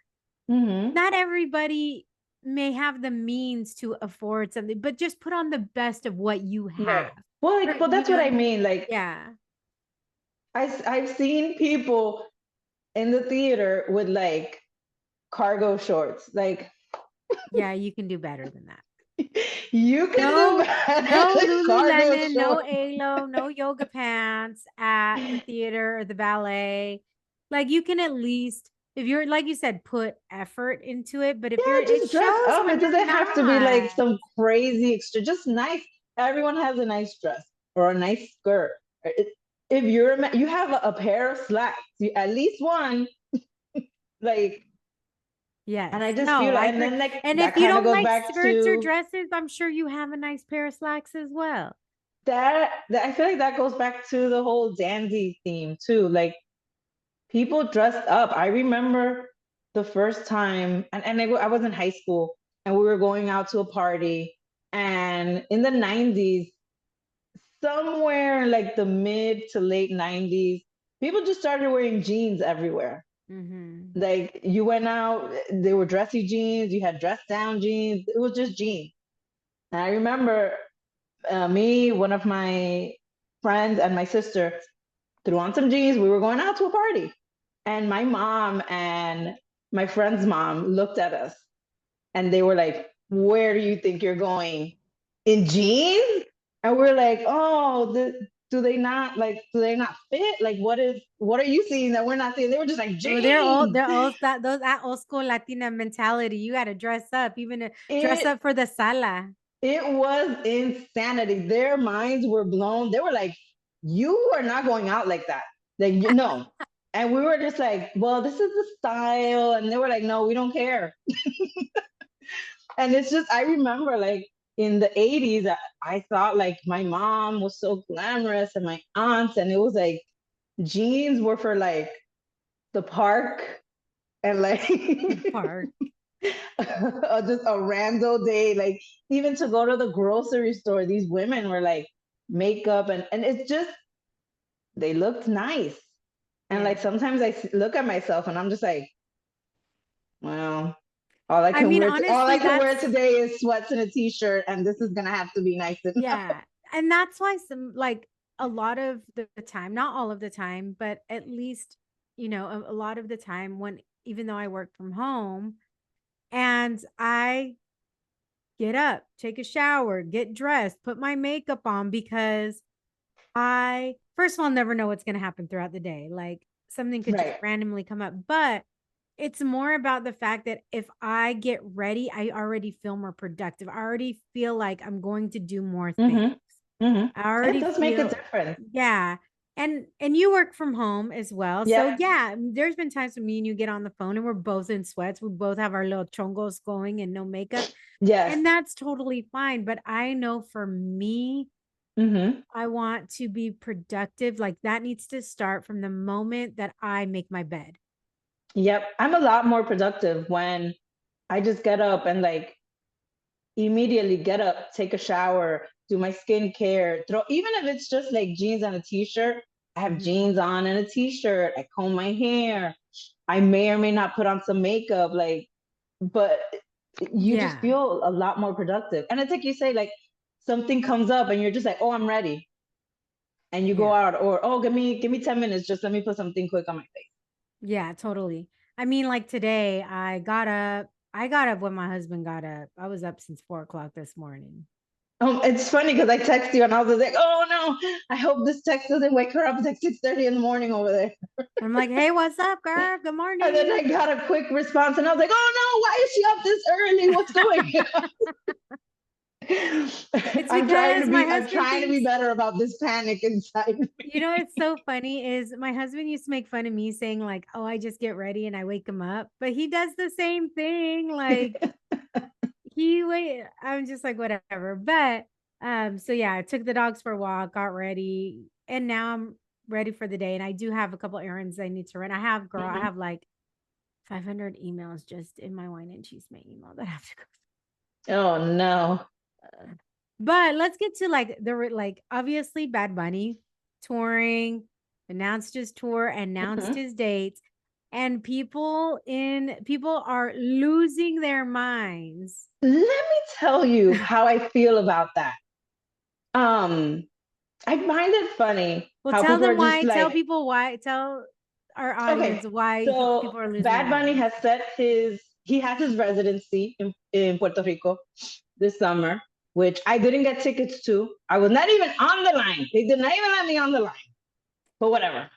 Mm-hmm. not everybody may have the means to afford something, but just put on the best of what you Right. have. Well, You that's what know? I mean. Like, Yeah. I've seen people in the theater with like cargo shorts. Like, Yeah, you can do better than that. you can do No, better no than cargo Lululemon, no shorts. Alo, no yoga pants at the theater or the ballet. Like you can at least, if you're like you said, put effort into it. But if you're, Yeah, it just dress shows up. when It you're doesn't have to be like not. some crazy extra. Just nice. Everyone has a nice dress or a nice skirt. If you have a pair of slacks, at least one, like, and I Yes, just no, feel, I and agree. then like And if that you kind of don't goes like back skirts or to dresses, I'm sure you have a nice pair of slacks as well. that. I feel like that goes back to the whole dandy theme too. Like people dressed up. I remember the first time, I was in high school, and we were going out to a party, and in the '90s, somewhere like the mid to late '90s, people just started wearing jeans everywhere. Mm-hmm. Like you went out, they were dressy jeans, you had dress down jeans, it was just jeans. And I remember me, one of my friends, and my sister threw on some jeans. We were going out to a party. And my mom and my friend's mom looked at us and they were like, "Where do you think you're going? In jeans?" And we're like, "Oh, do they not fit? Like what are you seeing that we're not seeing?" They were just like, Oh, "Jeans." they're all that those that old school Latina mentality. You got to dress up, even to dress It up for the sala. it was insanity. Their minds were blown. They were like, "You are not going out like that." Like, you know. And we were just like, "Well, this is the style." And they were like, "No, we don't care." And it's just, I remember like in the '80s, I thought like my mom was so glamorous and my aunts, and it was like jeans were for like the park and like The park. just a rando day. Like even to go to the grocery store, these women were like makeup and it's just, they looked nice. And Yeah. like sometimes look at myself and I'm just like, well, I mean, all I honestly, can wear that's today is sweats and a t-shirt, and this is gonna have to be nice enough. yeah. And that's why some like a lot of the time, not all of the time, but at least, a lot of the time when even though I work from home and I get up, take a shower, get dressed, put my makeup on because I first of all never know what's going to happen throughout the day. Like something could just Right. randomly come up, but it's more about the fact that if I get ready, I already feel more productive. I already feel like I'm going to do more things. Mm-hmm. Mm-hmm. I It already does make a feel difference. yeah. And you work from home as well. So Yeah. yeah, there's been times when me and you get on the phone and we're both in sweats. We both have our little chongos going and no makeup. Yes. And that's totally fine. But I know for me, Mm-hmm. I want to be productive. Like that needs to start from the moment that I make my bed. Yep. I'm a lot more productive when I just get up and like immediately get up, take a shower, do my skincare, even if it's just like jeans and a t-shirt. I have Mhm. jeans on and a t-shirt. I comb my hair. I may or may not put on some makeup, like, but you just Yeah. feel a lot more productive. And it's like you say, like something comes up and you're just like, oh, I'm ready. And you go Yeah. out, or oh, give me 10 minutes, just let me put something quick on my face. Yeah, totally. I mean, like today, I got up when my husband got up. I was up since 4 o'clock this morning. It's funny because I text you and I was like, oh no, I hope this text doesn't wake her up. It's like 6:30 in the morning over there. I'm like, hey, what's up, girl? Good And then I morning. got a quick response and I was like, oh no, why is she up this early? What's going It's on? because my I'm husband trying to be thinks, better about this panic inside me. it's so funny is my husband used to make fun of me saying like, "Oh, I just get ready and I wake him up." But he does the same thing. Like he wait, I'm just like whatever. But so yeah, I took the dogs for a walk, got ready, and now I'm ready for the day. And I do have a couple errands I need to run. I Mhm. have like 500 emails just in my wine and cheese my email that I have to go Oh no. through. But let's get to like like obviously Bad Bunny touring, announced his tour, announced Mhm. his dates, and people are losing their minds. Let me tell you how I feel about that. Um, I find it funny Well, how tell people them are just why. Tell like, people why. Tell our audience okay, why so people are losing their Bad Bunny minds. has he has his residency in Puerto Rico this summer, which I didn't get tickets to. I was not even on the line. They did not even let me on the line. But whatever.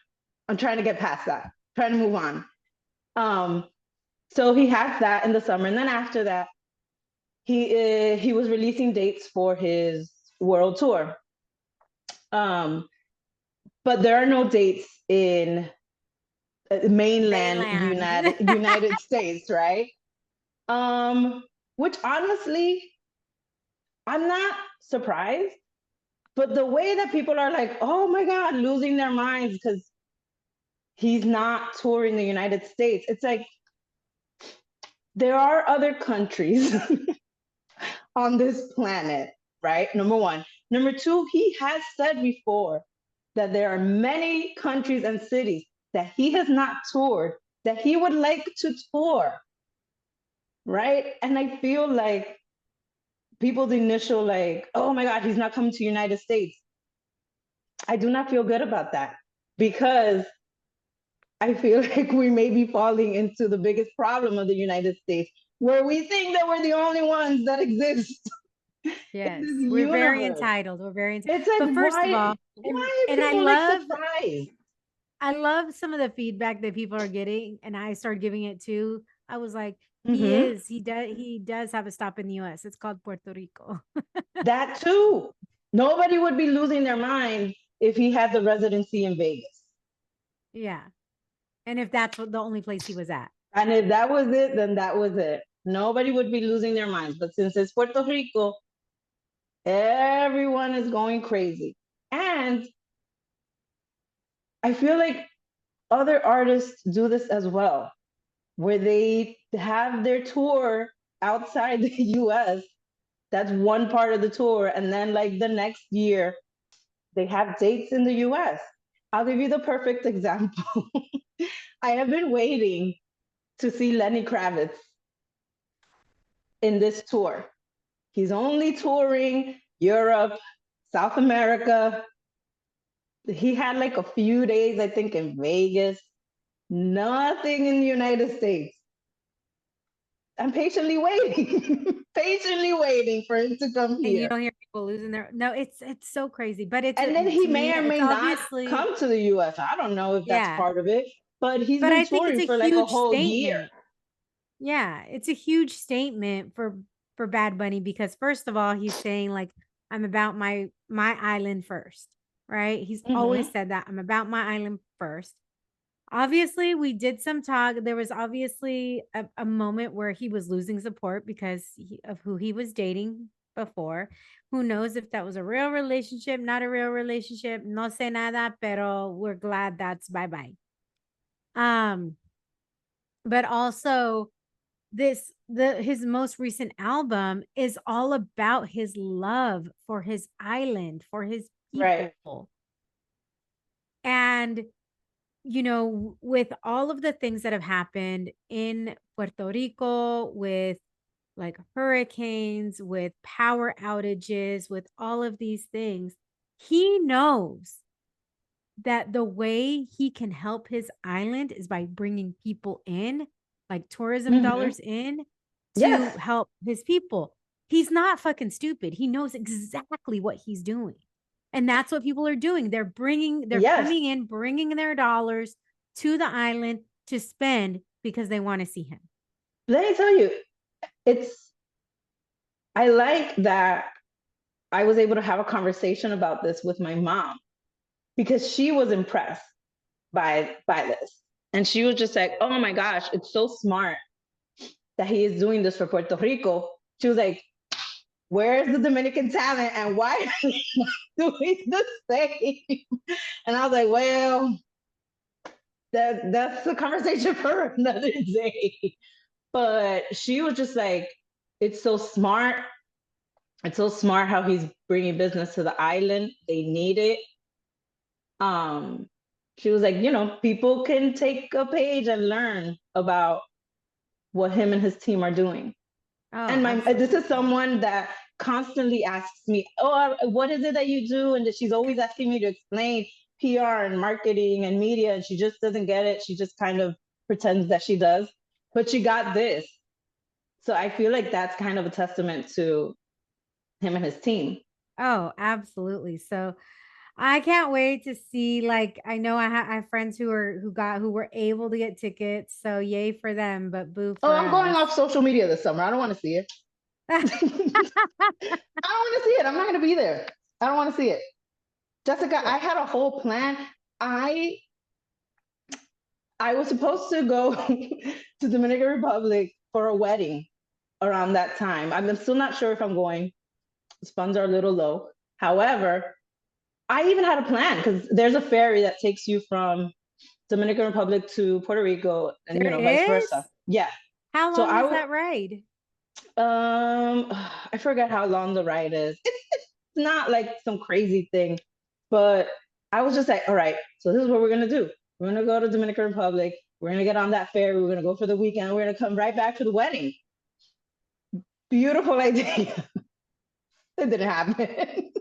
I'm trying to get past that. Trying to move on. Um, so he has that in the summer, and then after that, he was releasing dates for his world tour. Um, but there are no dates in mainland Mainland. United States, right? Which honestly, I'm not surprised. But the way that people are like, oh my God, losing their minds because he's not touring the United States, it's like there are other countries on this planet, right? Number one. Number two, he has said before that there are many countries and cities that he has not toured that he would like to tour, right? And I feel like people's initial like, oh my God, he's not coming to the United States. I do not feel good about that because I feel like we may be falling into the biggest problem of the United States, where we think that we're the only ones that exist in Yes, this we're very universe. entitled. We're very It's but like first of all, why are and people like surprised? I love some of the feedback that people are getting, and I started giving it too. I was like, Mm-hmm. he does have a stop in the US. It's called Puerto Rico. That too. Nobody would be losing their mind if he had the residency in Vegas. Yeah. And if that's what the only place he was at. And if that was it, then that was it. Nobody would be losing their minds. But since it's Puerto Rico, everyone is going crazy. And I feel like other artists do this as well, where they have their tour outside the US. That's one part of the tour. And then, like, the next year, they have dates in the US. I'll give you the perfect example. I have been waiting to see Lenny Kravitz in this tour. He's only touring Europe, South America. He had like a few days, I think, in Vegas, nothing in the United States. I'm patiently waiting, patiently waiting for him to come And you here. don't hear people losing their no, it's so crazy. But it's And then to he me, may or it's may not obviously, come to the US. I don't know if that's yeah. part of it, but he's But been I think it's touring a for like a huge whole year. statement. Yeah, it's a huge statement for Bad Bunny because first of all, he's saying like I'm about my island first, right? He's always Mm-hmm. said that I'm about my island first. Obviously, we did some talk. There was obviously a moment where he was losing support because of who he was dating before. Who knows if that was a real relationship, not a real relationship? No sé nada, pero we're glad that's bye bye. Um, but also the his most recent album is all about his love for his island, for his Right. people. And with all of the things that have happened in Puerto Rico with like hurricanes, with power outages, with all of these things, he knows that the way he can help his island is by bringing people in, like tourism Mm-hmm. dollars in to Yes. help his people. He's not fucking stupid. He knows exactly what he's doing. And that's what people are doing. They're Yes. coming in, bringing their dollars to the island to spend because they want to see him. Let me tell you, it's, I like that I was able to have a conversation about this with my mom because she was impressed by this. And she was just like, oh my gosh, it's so smart that he is doing this for Puerto Rico. She was like, where's the Dominican talent and why are they doing the same? And I was like, well, that's a conversation for another day. But she was just like, it's so smart. It's so smart how he's bringing business to the island. They need it. Um, she was like, people can take a page and learn about what him and his team are doing. Oh, And this is absolutely. someone that constantly asks me, "Oh, what is it that you do?" And she's always asking me to explain PR and marketing and media, and she just doesn't get it. She just kind of pretends that she does, but she got this. So I feel like that's kind of a testament to him and his team. Oh, absolutely. So I can't wait to see. Like, I know I have friends who were able to get tickets. So yay for them, but boo Oh, for I'm going us. off social media this summer. I don't want to see it. I don't want to see it. I'm not going to be there. I don't want to see it. Jessica, I had a whole plan. I I was supposed to go to Dominican Republic for a wedding around that time. I'm still not sure if I'm going. The funds are a little low. However, I even had a plan because there's a ferry that takes you from Dominican Republic to Puerto Rico, and There vice is? versa. Yeah. How So long is that ride? I forget how long the ride is. It's not like some crazy thing, but I was just like, all right, so this is what we're gonna do. We're gonna go to Dominican Republic. We're gonna get on that ferry. We're gonna go for the weekend. We're gonna come right back to the wedding. Beautiful idea. It didn't happen.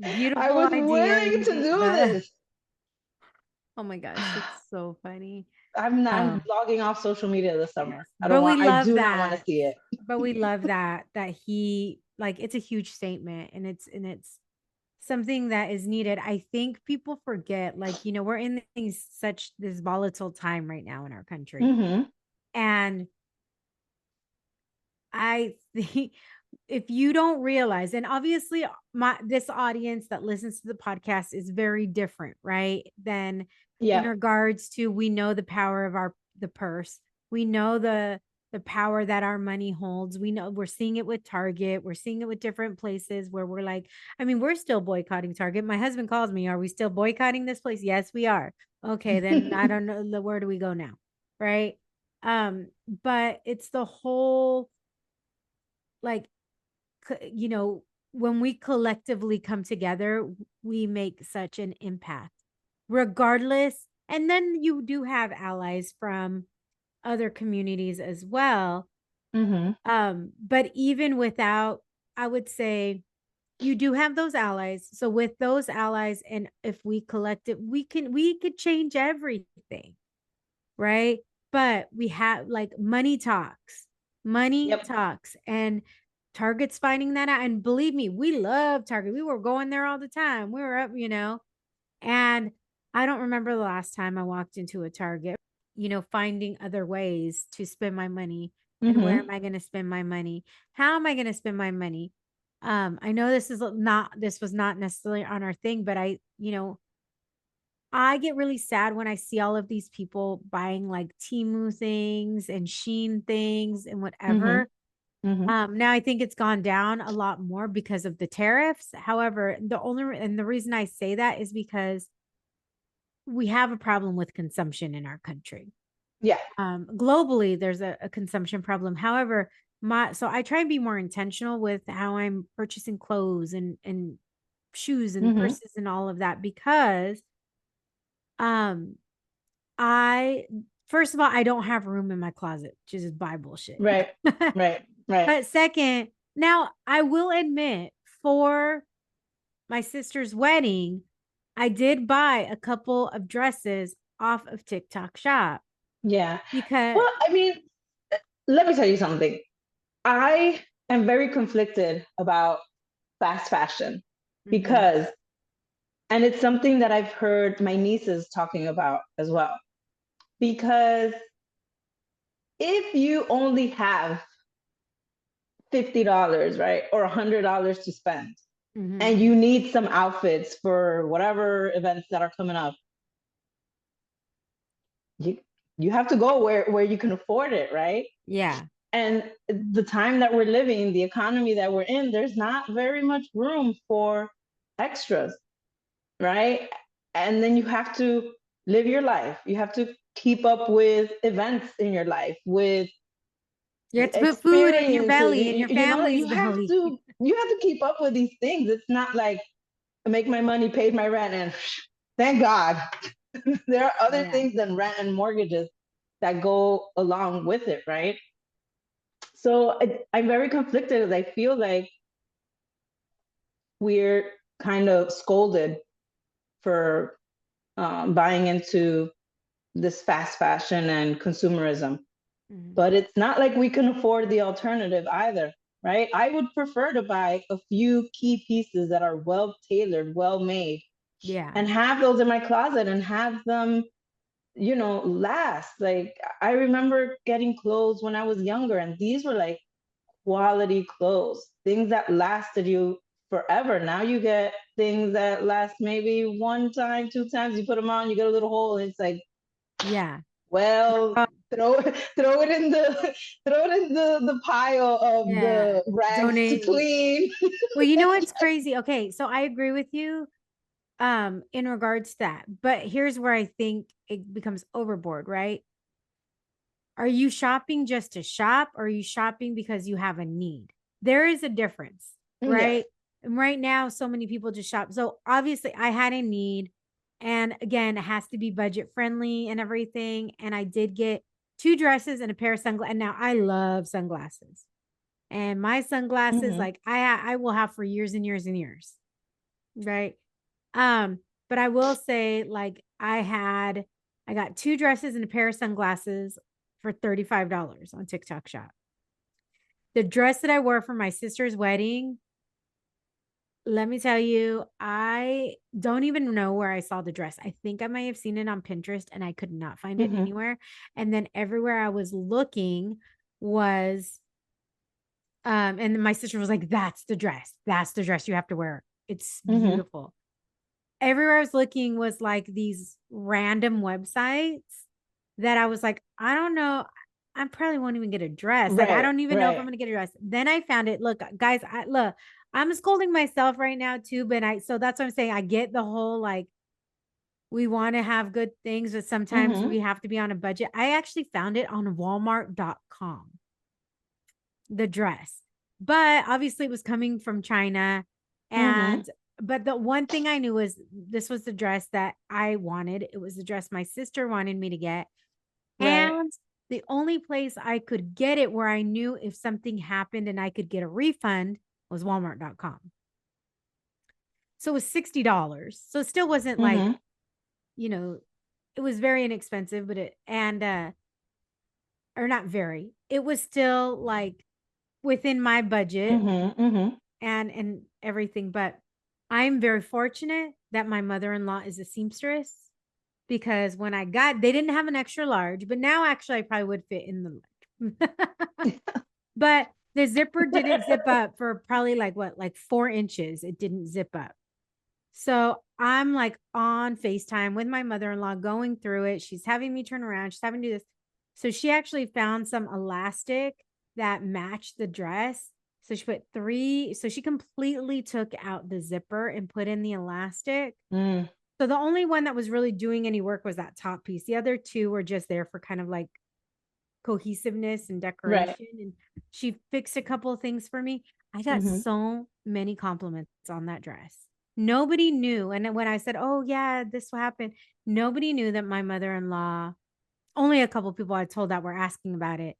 I Beautiful was idea willing to indeed. do this. Oh my gosh, that's so funny. I'm Oh, logging off social media this summer. yes. I don't But we want. I love do not want to that. see it. But we love that he, like, it's a huge statement, and it's something that is needed. I think people forget, like, we're in such this volatile time right now in our country. Mm-hmm. And I think if you don't realize, and obviously my this audience that listens to the podcast is very different, right? Than in Yeah. regards to, we know the power of the purse. We know the power that our money holds. We know, we're seeing it with Target. We're seeing it with different places where we're like, I mean, we're still boycotting Target. My husband calls me, "Are we still boycotting this place?" Yes, we are. Okay, then I don't know, where do we go now? Right? But it's the whole, like, when we collectively come together, we make such an impact, regardless. And then you do have allies from other communities as well. Mm-hmm. But even without, I would say, you do have those allies. So with those allies, and if we collective, we could change everything, right? But we have, like, money Yep. talks, and Target's finding that out. And believe me, we love Target. We were going there all the time. We were up. And I don't remember the last time I walked into a Target, finding other ways to spend my money. And where am Mm-hmm. I going to spend my money? How am I going to spend my money? I know this was not necessarily on our thing, but I get really sad when I see all of these people buying, like, Temu things and Sheen things and Mm-hmm. whatever. Mm-hmm. Now I think it's gone down a lot more because of the tariffs. However, the reason I say that is because we have a problem with consumption in our country. Yeah. Globally, there's a consumption problem. However, so I try and be more intentional with how I'm purchasing clothes and shoes and Mm-hmm. purses and all of that, because um I first of all, I don't have room in my closet to just buy bullshit. Right. Right. Right. But second, now I will admit, for my sister's wedding, I did buy a couple of dresses off of TikTok Shop Yeah. because Well, I mean, let me tell you something. I am very conflicted about fast fashion Mhm. because, and it's something that I've heard my nieces talking about as well. Because if you only have $50, right, or $100 to spend, Mhm. and you need some outfits for whatever events that are coming up, you you have to go where you can afford it, right? Yeah. And the time that we're living, the economy that we're in, there's not very much room for extras, right? And then you have to live your life. You have to keep up with events in your life, with You have to put food in your experiences. belly, in your family's belly. You have to keep up with these things. It's not like I make my money, paid my rent, and thank God. There are other Yeah. things than rent and mortgages that go along with it, right? So I'm very conflicted as I feel like we're kind of scolded for buying into this fast fashion and consumerism. Mhm. But it's not like we can afford the alternative either, right? I would prefer to buy a few key pieces that are well tailored, well made, Yeah. and have those in my closet and have them, last. Like I remember getting clothes when I was younger, and these were like quality clothes, things that lasted you forever. Now you get things that last maybe one time, two times. You put them on, you get a little hole, and it's like, Yeah. well, Oh, throw it in the throw it in the pile of yeah. the rags to Donate. clean. Well, you know what's crazy? Okay, so I agree with you in regards to that. But here's where I think it becomes overboard, right? Are you shopping just to shop, or are you shopping because you have a need? There is a difference, Yes. right? And right now, so many people just shop. So obviously, I had a need. And again, it has to be budget friendly and everything. And I did get two dresses and a pair of sunglasses. And now I love sunglasses. And my sunglasses, Mm-hmm. like I will have for years and years and years. Right. But I will say, like, I got two dresses and a pair of sunglasses for $35 on TikTok Shop. The dress that I wore for my sister's wedding, let me tell you, I don't even know where I saw the dress. I think I might have seen it on Pinterest and I could not find it Mm-hmm. anywhere. And then everywhere I was looking was and then my sister was like, that's the dress. That's the dress you have to wear. It's Mm-hmm. beautiful. Everywhere I was looking was like these random websites that I was like, I don't know. I probably won't even get a dress. Like, I Right. don't even know if I'm Right. gonna get a dress. Then I found it. Look, guys, I'm scolding myself right now too, but so that's what I'm saying. I get the whole like we want to have good things, but sometimes Mm-hmm. we have to be on a budget. I actually found it on Walmart.com, the dress, but obviously it was coming from China. Mm-hmm. And but the one thing I knew was this was the dress that I wanted. It was the dress my sister wanted me to get. Right. And the only place I could get it where I knew if something happened and I could get a refund was Walmart.com. So it was $60. So it still wasn't like, Mm-hmm. you know, it was very inexpensive, but or not very. It was still like within my budget Mm-hmm. Mm-hmm. and everything. But I'm very fortunate that my mother-in-law is a seamstress because when I got, they didn't have an extra large, but now actually I probably would fit in the large. But the zipper didn't zip up for probably like what, like 4 inches. It didn't zip up. So I'm like on FaceTime with my mother-in-law going through it. She's having me turn around. She's having to do this. So she actually found some elastic that matched the dress. So she put three, so she completely took out the zipper and put in the elastic. Mm. So the only one that was really doing any work was that top piece. The other two were just there for kind of like cohesiveness and Right. decoration. And she fixed a couple of things for me. I got Mm-hmm. so many compliments on that dress. Nobody knew. And when I said, oh, yeah, this will happen, nobody knew that my mother in law, only a couple of people I told that were asking about it,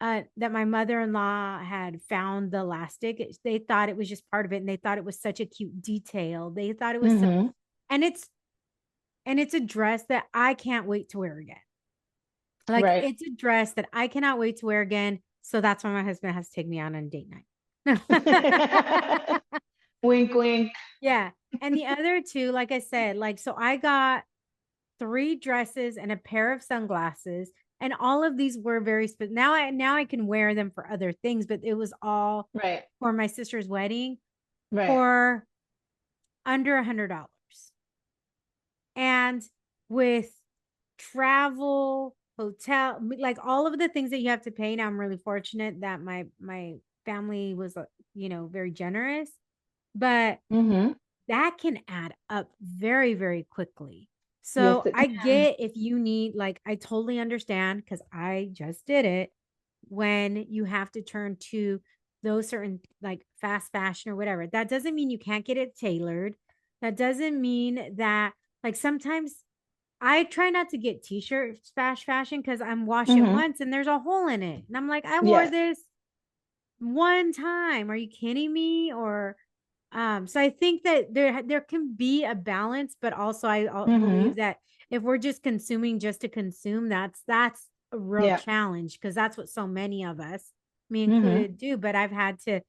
that my mother in law had found the elastic. They thought it was just part of it. And they thought it was such a cute detail. They thought it was so, Mm-hmm. and it's a dress that I can't wait to wear again. Like Right. it's a dress that I cannot wait to wear again. So that's why my husband has to take me out on date night. Wink, wink. Yeah. And the other two, like I said, like, so I got three dresses and a pair of sunglasses. And all of these were very special. Now I can wear them for other things, but it was all Right. for my sister's wedding Right. for under $100. And with travel, hotel, like all of the things that you have to pay. Now I'm really fortunate that my family was, very generous, but Mm-hmm. that can add up very, very quickly. Yes, So it I can. get if you need, like, I totally understand because I just did it when you have to turn to those certain like fast fashion or whatever. That doesn't mean you can't get it tailored. That doesn't mean that, like, sometimes I try not to get t-shirts fast fashion because I'm wash it Mm-hmm. once and there's a hole in it. And I'm like, I wore Yes. this. one time. Are you kidding me? Or so I think that there can be a balance, but also I believe Mm-hmm. that if we're just consuming just to consume, that's a real Yeah. challenge because that's what so many of us, me Mm-hmm. included, do. But I've had to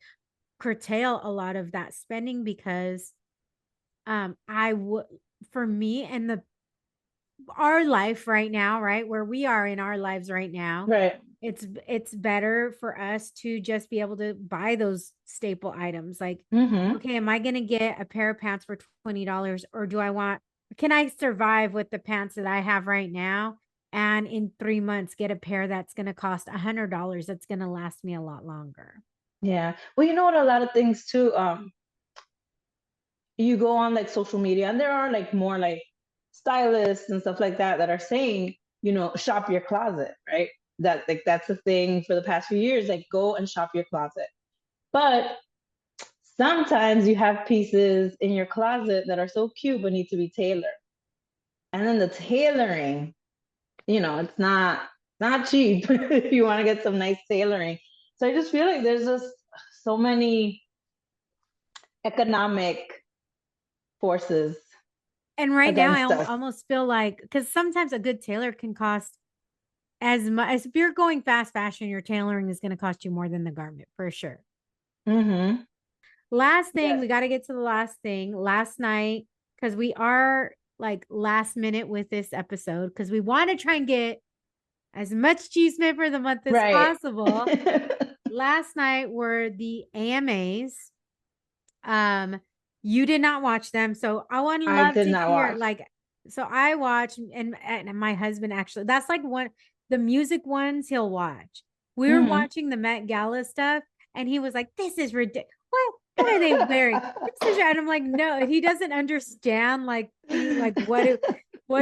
curtail a lot of that spending because I would, for me and the our life right now, right? Where we are in our lives right now, Right. it's better for us to just be able to buy those staple items. Like, Mm-hmm. okay, am I going to get a pair of pants for $20 or do I want can I survive with the pants that I have right now and in 3 months get a pair that's going to cost $100 that's going to last me a lot longer. Yeah. Well, you know what? A lot of things too. You go on like social media, and there are like more like stylists and stuff like that that are saying, shop your closet, right? That like that's the thing for the past few years. Like, go and shop your closet. But sometimes you have pieces in your closet that are so cute but need to be tailored. And then the tailoring, it's not cheap if you want to get some nice tailoring. So I just feel like there's just so many economic forces And right now, I against us. almost feel like because sometimes a good tailor can cost as much as if you're going fast fashion, your tailoring is going to cost you more than the garment for sure. Mm-hmm. Last thing, Yes. we got to get to the last thing. Last night, because we are like last minute with this episode, because we want to try and get as much cheese for the month as Right. possible. Last night were the AMAs. Um, you did not watch them, so I would I love did to not hear watch. like so I watch and my husband actually that's like one the music ones he'll watch. We were Mm-hmm. watching the Met Gala stuff and he was like, "This is ridiculous. What are they wearing? This is," and I'm like, "No," he doesn't understand like the like what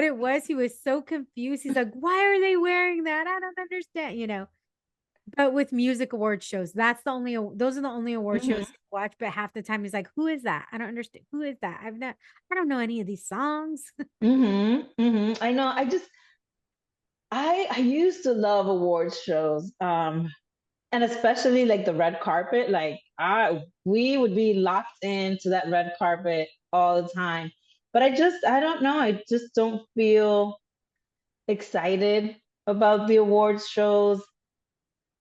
it was. He was so confused. He's like, "Why are they wearing that? I don't understand," you know. But with music award shows, those are the only award Mm-hmm. shows he watch. But half the time he's like, "Who is that? I don't understand. Who is that? I don't know any of these songs." Mm-hmm. Mm-hmm. I know. I used to love awards shows. And especially like the red carpet. Like we would be locked into that red carpet all the time. But I don't know. I just don't feel excited about the awards shows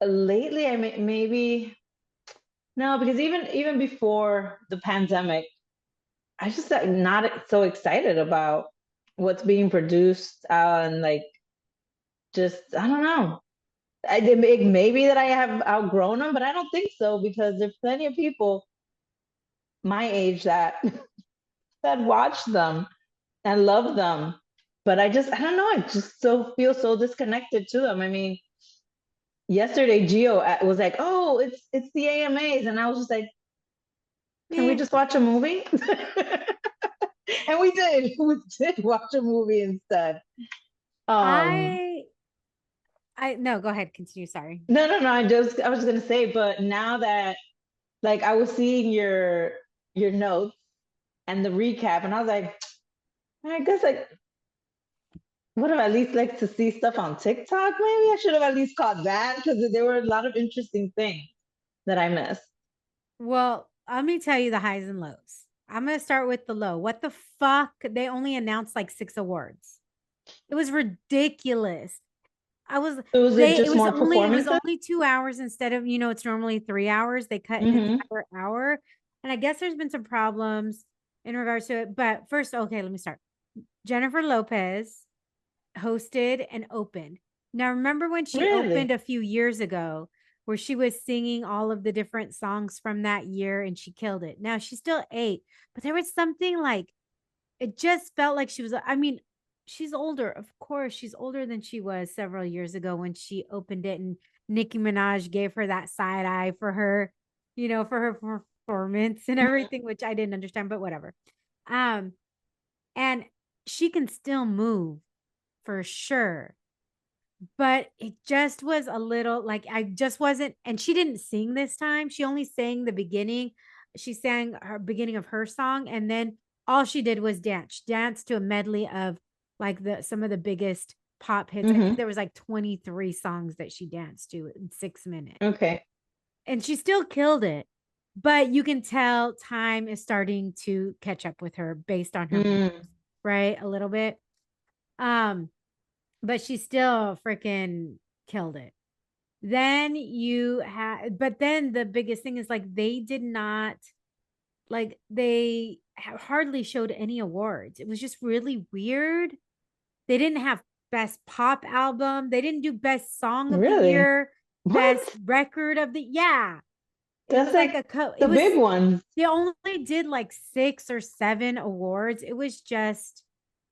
lately. Maybe no, because even before the pandemic, I just like not so excited about what's being produced and like just I don't know. It may be that I have outgrown them, but I don't think so because there's plenty of people my age that that watch them and love them. But I don't know. I just so feel so disconnected to them. I mean, yesterday Gio was like, "Oh, it's the AMAs," and I was just like, "Can we Eh, just watch a movie?" And we did. We did watch a movie instead. Um, I I no, go ahead, continue. Sorry. no. I was just gonna say, but now that like I was seeing your notes and the recap, and I was like, I guess like would have at least liked to see stuff on TikTok. Maybe I should have at least caught that because there were a lot of interesting things that I missed. Well, let me tell you the highs and lows. I'm gonna start with the low. What the fuck? They only announced like 6 awards. It was ridiculous. I was So was it just more it was performances? only 2 hours instead of it's normally 3 hours. They cut an Mm-hmm. entire hour. And I guess there's been some problems in regards to it. But first, okay, let me start. Jennifer Lopez hosted and opened. Now, remember when she opened Really? a few years ago where she was singing all of the different songs from that year and she killed it. Now she's still 8, but there was something like it just felt like she was, I mean, she's older. Of course, she's older than she was several years ago when she opened it and Nicki Minaj gave her that side eye for her, for her performance and everything, which I didn't understand, but whatever. Um, and she can still move for sure. But it just was a little like I just wasn't, and she didn't sing this time. She only sang the beginning. She sang her beginning of her song, and then all she did was dance to a medley of like the some of the biggest pop hits. I think Mm-hmm. there was like 23 songs that she danced to in 6 minutes. Okay. and she still killed it. But you can tell time is starting to catch up with her based on her moves, Mm. right? A little bit. Um, but she still freaking killed it. Then you had, but then the biggest thing is like they did not, like they hardly showed any awards. It was just really weird. They didn't have best pop album. They didn't do best song of the Really? year, best What? record of the, yeah. It That's was like like it the was, big ones. they only did like 6 or 7 awards. It was just,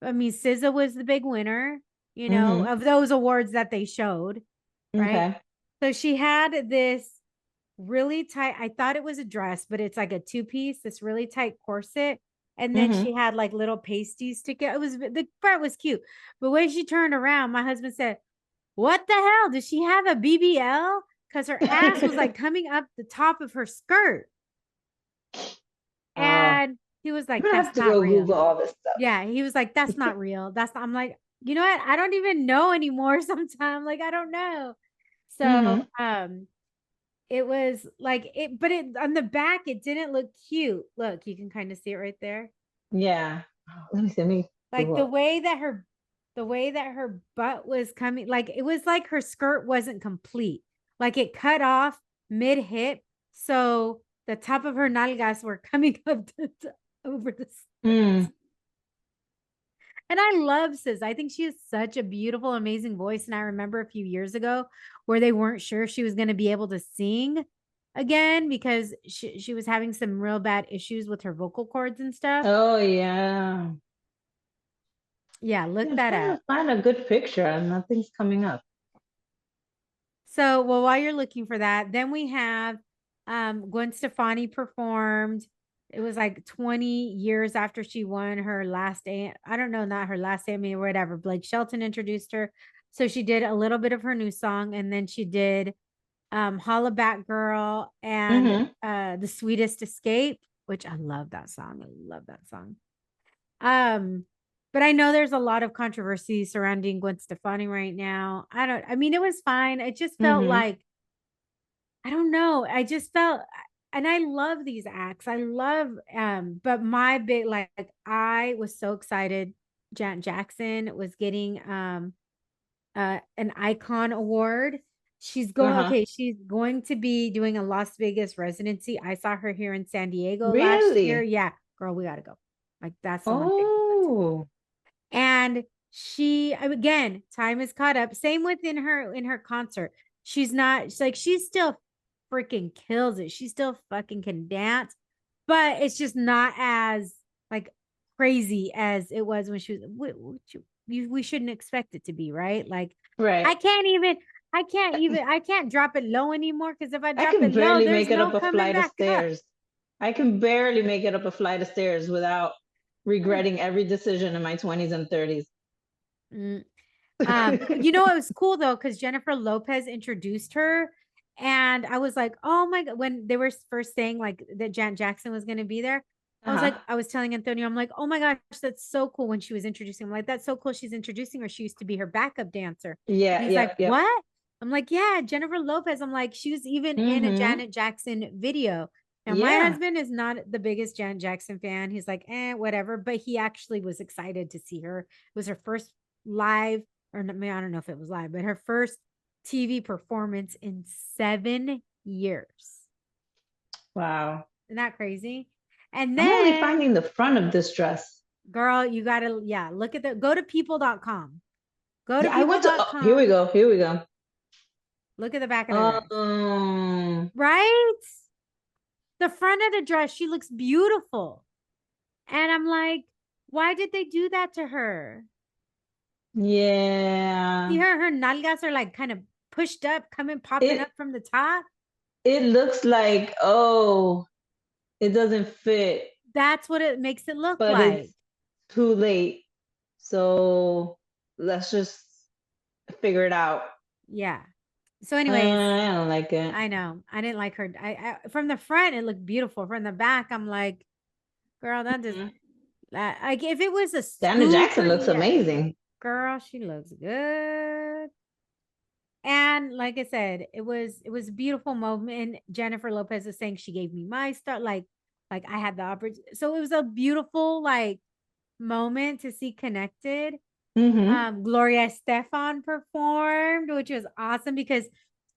I mean, SZA was the big winner, Mm-hmm. of those awards that they showed, right? Okay. So she had this really tight, I thought it was a dress, but it's like a two-piece, this really tight corset. And then Mm-hmm. she had like little pasties to get. It was, the part was cute. But when she turned around, my husband said, "What the hell? Does she have a BBL?" Because her ass was like coming up the top of her skirt. Oh, I'm And he was like, gonna "That's have to not go real." Google all this stuff. Yeah, he was like, "That's not real. That's not." I'm like, you know what? I don't even know anymore sometimes. Like, I don't know. So, Mm-hmm. it was like it, but it on the back, it didn't look cute. Look, you can kind of see it right there. Yeah. Oh, let me see. Let me Like Google. the way that her butt was coming, like it was like her skirt wasn't complete. Like it cut off mid hip. So the top of her nalgas were coming up over the skirt. Mm. And I love Sis. I think she has such a beautiful, amazing voice. And I remember a few years ago where they weren't sure if she was going to be able to sing again because she was having some real bad issues with her vocal cords and stuff. Oh yeah. Yeah, Yeah, look I'm that trying up. to find a good picture and nothing's coming up. So, well, while you're looking for that, then we have Gwen Stefani performed. It was like 20 years after she won her last I don't know, not her last Emmy or whatever. Blake Shelton introduced her. So she did a little bit of her new song, and then she did Holla Back Girl and Mm-hmm. The Sweetest Escape, which I love that song. I love that song. Um, but I know there's a lot of controversy surrounding Gwen Stefani right now. I mean, it was fine. It just felt Mm-hmm. like, I don't know. I just felt, and I love these acts. I love, but my big, like, I was so excited. Janet Jackson was getting, an icon award. Uh-huh. She's going to be doing a Las Vegas residency. I saw her here in San Diego last year. Really? Yeah, girl, we gotta go. Like that's the one thing we got to do. Oh. And she, again, time is caught up. Same within her in her concert. She's like she's still freaking kills it. She still fucking can dance, but it's just not as like crazy as it was when she was. We shouldn't expect it to be, right? Like Right. I can't even. I can't drop it low anymore because if I I drop can it low, barely there's make it no up a coming flight of back up. stairs. I can barely make it up a flight of stairs without regretting every decision in my 20s and 30s. Mm. It was cool though, because Jennifer Lopez introduced her, and I was like, oh my God, when they were first saying like that Janet Jackson was gonna be there, Uh-huh. I was telling Antonio, I'm like, oh my gosh, that's so cool when she was introducing. I'm like, that's so cool. She's introducing her. She used to be her backup dancer. And Yeah, he's like, yep, yep. what? I'm like, yeah, Jennifer Lopez. I'm like, she was even in a Mm-hmm. Janet Jackson video. Now, my Yeah. husband is not the biggest Janet Jackson fan. He's like, whatever. But he actually was excited to see her. It was her first live or I mean, I don't know if it was live, but her first TV performance in 7 years. Wow. Isn't that crazy? And I'm only then, finding the front of this dress. girl, you gotta, yeah, look at the go to people.com. Go to Yeah, I went to, oh, here we people.com. go. Here we go. Look at the back of the dress. Um, Right? The front of the dress, she looks beautiful. And I'm like, why did they do that to her? See yeah. her nalgas are like kind of pushed up, popping up It from the top. it looks like, oh, it doesn't fit, That's what it makes it look but like. it's too late. So let's just figure it out. Yeah. So, anyways, I don't like it. I know I didn't like her. I from the front it looked beautiful. From the back, I'm like, girl, that just Mhm. like if it was a Janet Jackson super looks yeah, amazing. girl, she looks good. And like I said, it was a beautiful moment. Jennifer Lopez was saying she gave me my start, like I had the opportunity. So it was a beautiful like moment to see connected. Mm-hmm. Gloria Estefan performed, which was awesome because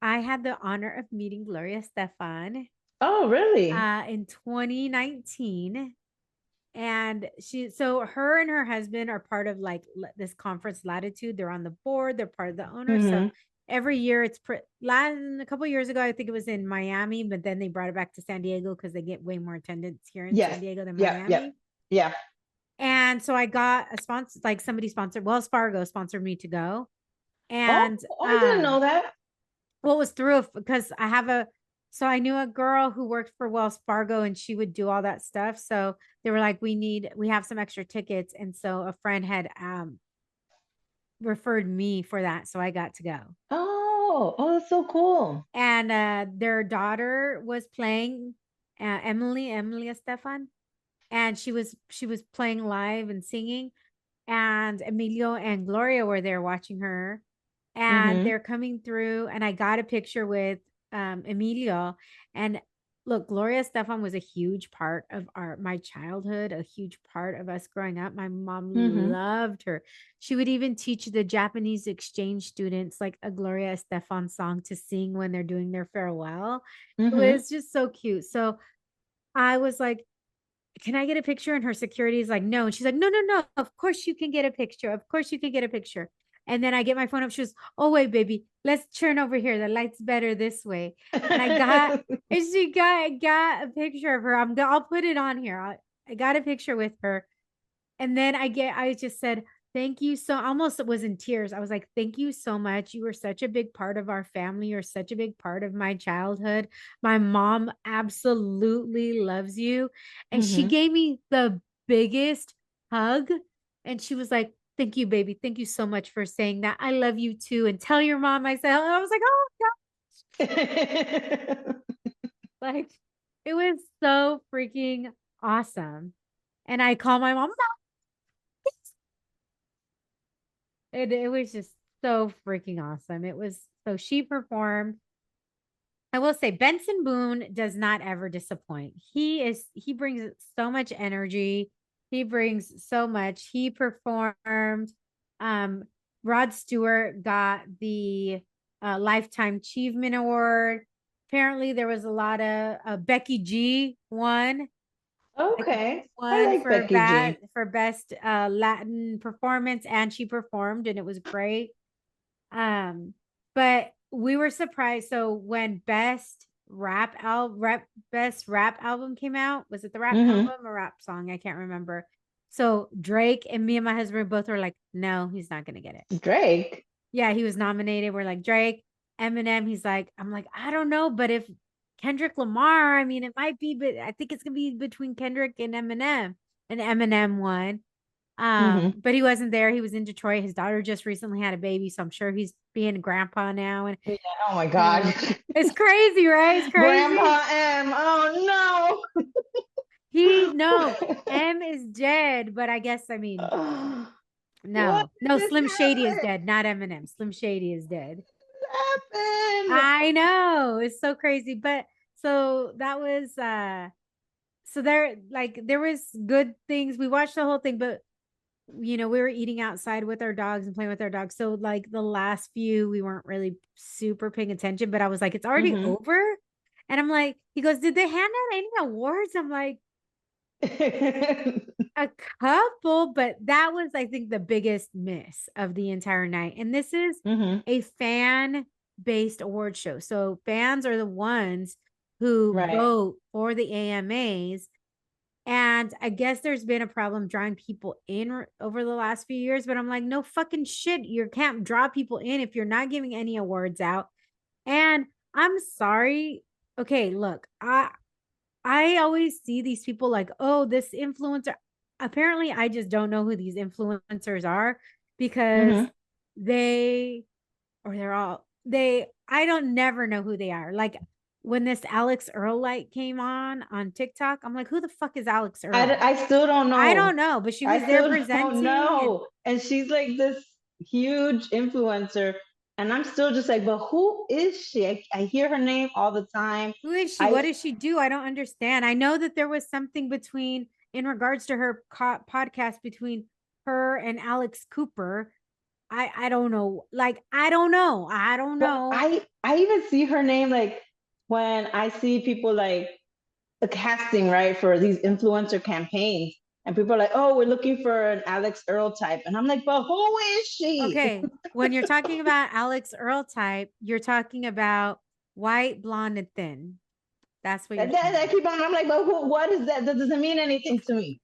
I had the honor of meeting Gloria Estefan Oh, really? in 2019. And so her and her husband are part of like this conference Latitude. They're on the board, they're part of the owners. So Mm-hmm. every year last a couple years ago, I think it was in Miami, but then they brought it back to San Diego because they get way more attendance here in Yes. San Diego than Yep. Yep. Miami. Yeah. And so I got a sponsor, like somebody sponsored, Wells Fargo sponsored me to go. Oh, And I didn't know that. well, it was through because so I knew a girl who worked for Wells Fargo and she would do all that stuff. So they were like, we have some extra tickets. And so a friend had referred me for that. So I got to go. Oh, that's so cool. And their daughter was playing Emily Estefan, and she was playing live and singing, and Emilio and Gloria were there watching her, and Mm-hmm. they're coming through, and I got a picture with Emilio. And look, Gloria Stefan was a huge part of my childhood, a huge part of us growing up. My mom Mm-hmm. loved her. She would even teach the Japanese exchange students like a Gloria Estefan song to sing when they're doing their farewell. It Mm-hmm. was just so cute. So I was like, can I get a picture? And her security is like, no. And she's like, no, no, no. Of course you can get a picture. Of course you can get a picture. And then I get my phone up. She goes, oh, wait, baby, let's turn over here. The light's better this way. And I got a picture of her. I'll put it on here. I got a picture with her. And then I just said, thank you. So almost was in tears. I was like, thank you so much. You were such a big part of our family. You're such a big part of my childhood. My mom absolutely loves you. And she Mm-hmm. gave me the biggest hug. And she was like, thank you, baby. Thank you so much for saying that. I love you too. And tell your mom I said, and I was like, oh, God. Like, it was so freaking awesome. And I call my mom, it was just so freaking awesome. It was so she performed. I will say Benson Boone does not ever disappoint. He brings so much energy. He brings so much. He performed. Um, Rod Stewart got the Lifetime Achievement Award. Apparently, there was a lot of Becky G won. Becky G Okay. I won like Becky G. for best Latin performance, and she performed, and it was great. Um, but we were surprised. So when best rap album came out, was it the rap Mm-hmm. album or rap song? I can't remember. So Drake and me and my husband both were like, no, he's not gonna get it. Drake. Yeah, he was nominated. We're like Drake, Eminem. He's like, I'm like, I don't know, but if Kendrick Lamar, I mean, it might be, but I think it's gonna be between Kendrick and Eminem. And Eminem won. Mm-hmm. But he wasn't there. He was in Detroit. His daughter just recently had a baby, so I'm sure he's being a grandpa now. And Yeah. Oh my you God. know, it's crazy, right? It's crazy. Grandpa M. Oh He no, no. M is dead, but I guess I mean What no. did Slim Shady is this dead, not Eminem. Slim Shady is dead. happen? I know, it's so crazy. But so that was so there was good things. We watched the whole thing, but we were eating outside with our dogs and playing with our dogs. So like the last few, we weren't really super paying attention, but I was like, it's already Mm-hmm. over. And I'm like, he goes, did they hand out any awards? I'm like, a couple, but that was, I think, the biggest miss of the entire night. And this is Mm-hmm. a fan based award show. So fans are the ones who Right. vote for the AMAs. And I guess there's been a problem drawing people in over the last few years, but I'm like, no fucking shit. You can't draw people in if you're not giving any awards out. And I'm sorry. Okay, look, I always see these people like, oh, this influencer. Apparently, I just don't know who these influencers are because Mm-hmm. they or they're all they I don't never know who they are. Like when this Alex Earl light came on TikTok, I'm like, who the fuck is Alex Earl? I still don't I know. don't know, but she I was there still don't presenting and know. And she's like this huge influencer. And I'm still just like, but who is she? I hear her name all the time. Who is she? I What does she do? I don't understand. I know that there was something between, in regards to her podcast, between her and Alex Cooper. I don't know. Like, I don't know. I don't but know. I even see her name like when I see people like the casting, right, for these influencer campaigns. And people are like, oh, we're looking for an Alex Earl type. And I'm like, but who is she? Okay. When you're talking about Alex Earl type, you're talking about white, blonde, and thin. That's what you're talking I about. keep on, I'm like, but who, what is that? That doesn't mean anything to me.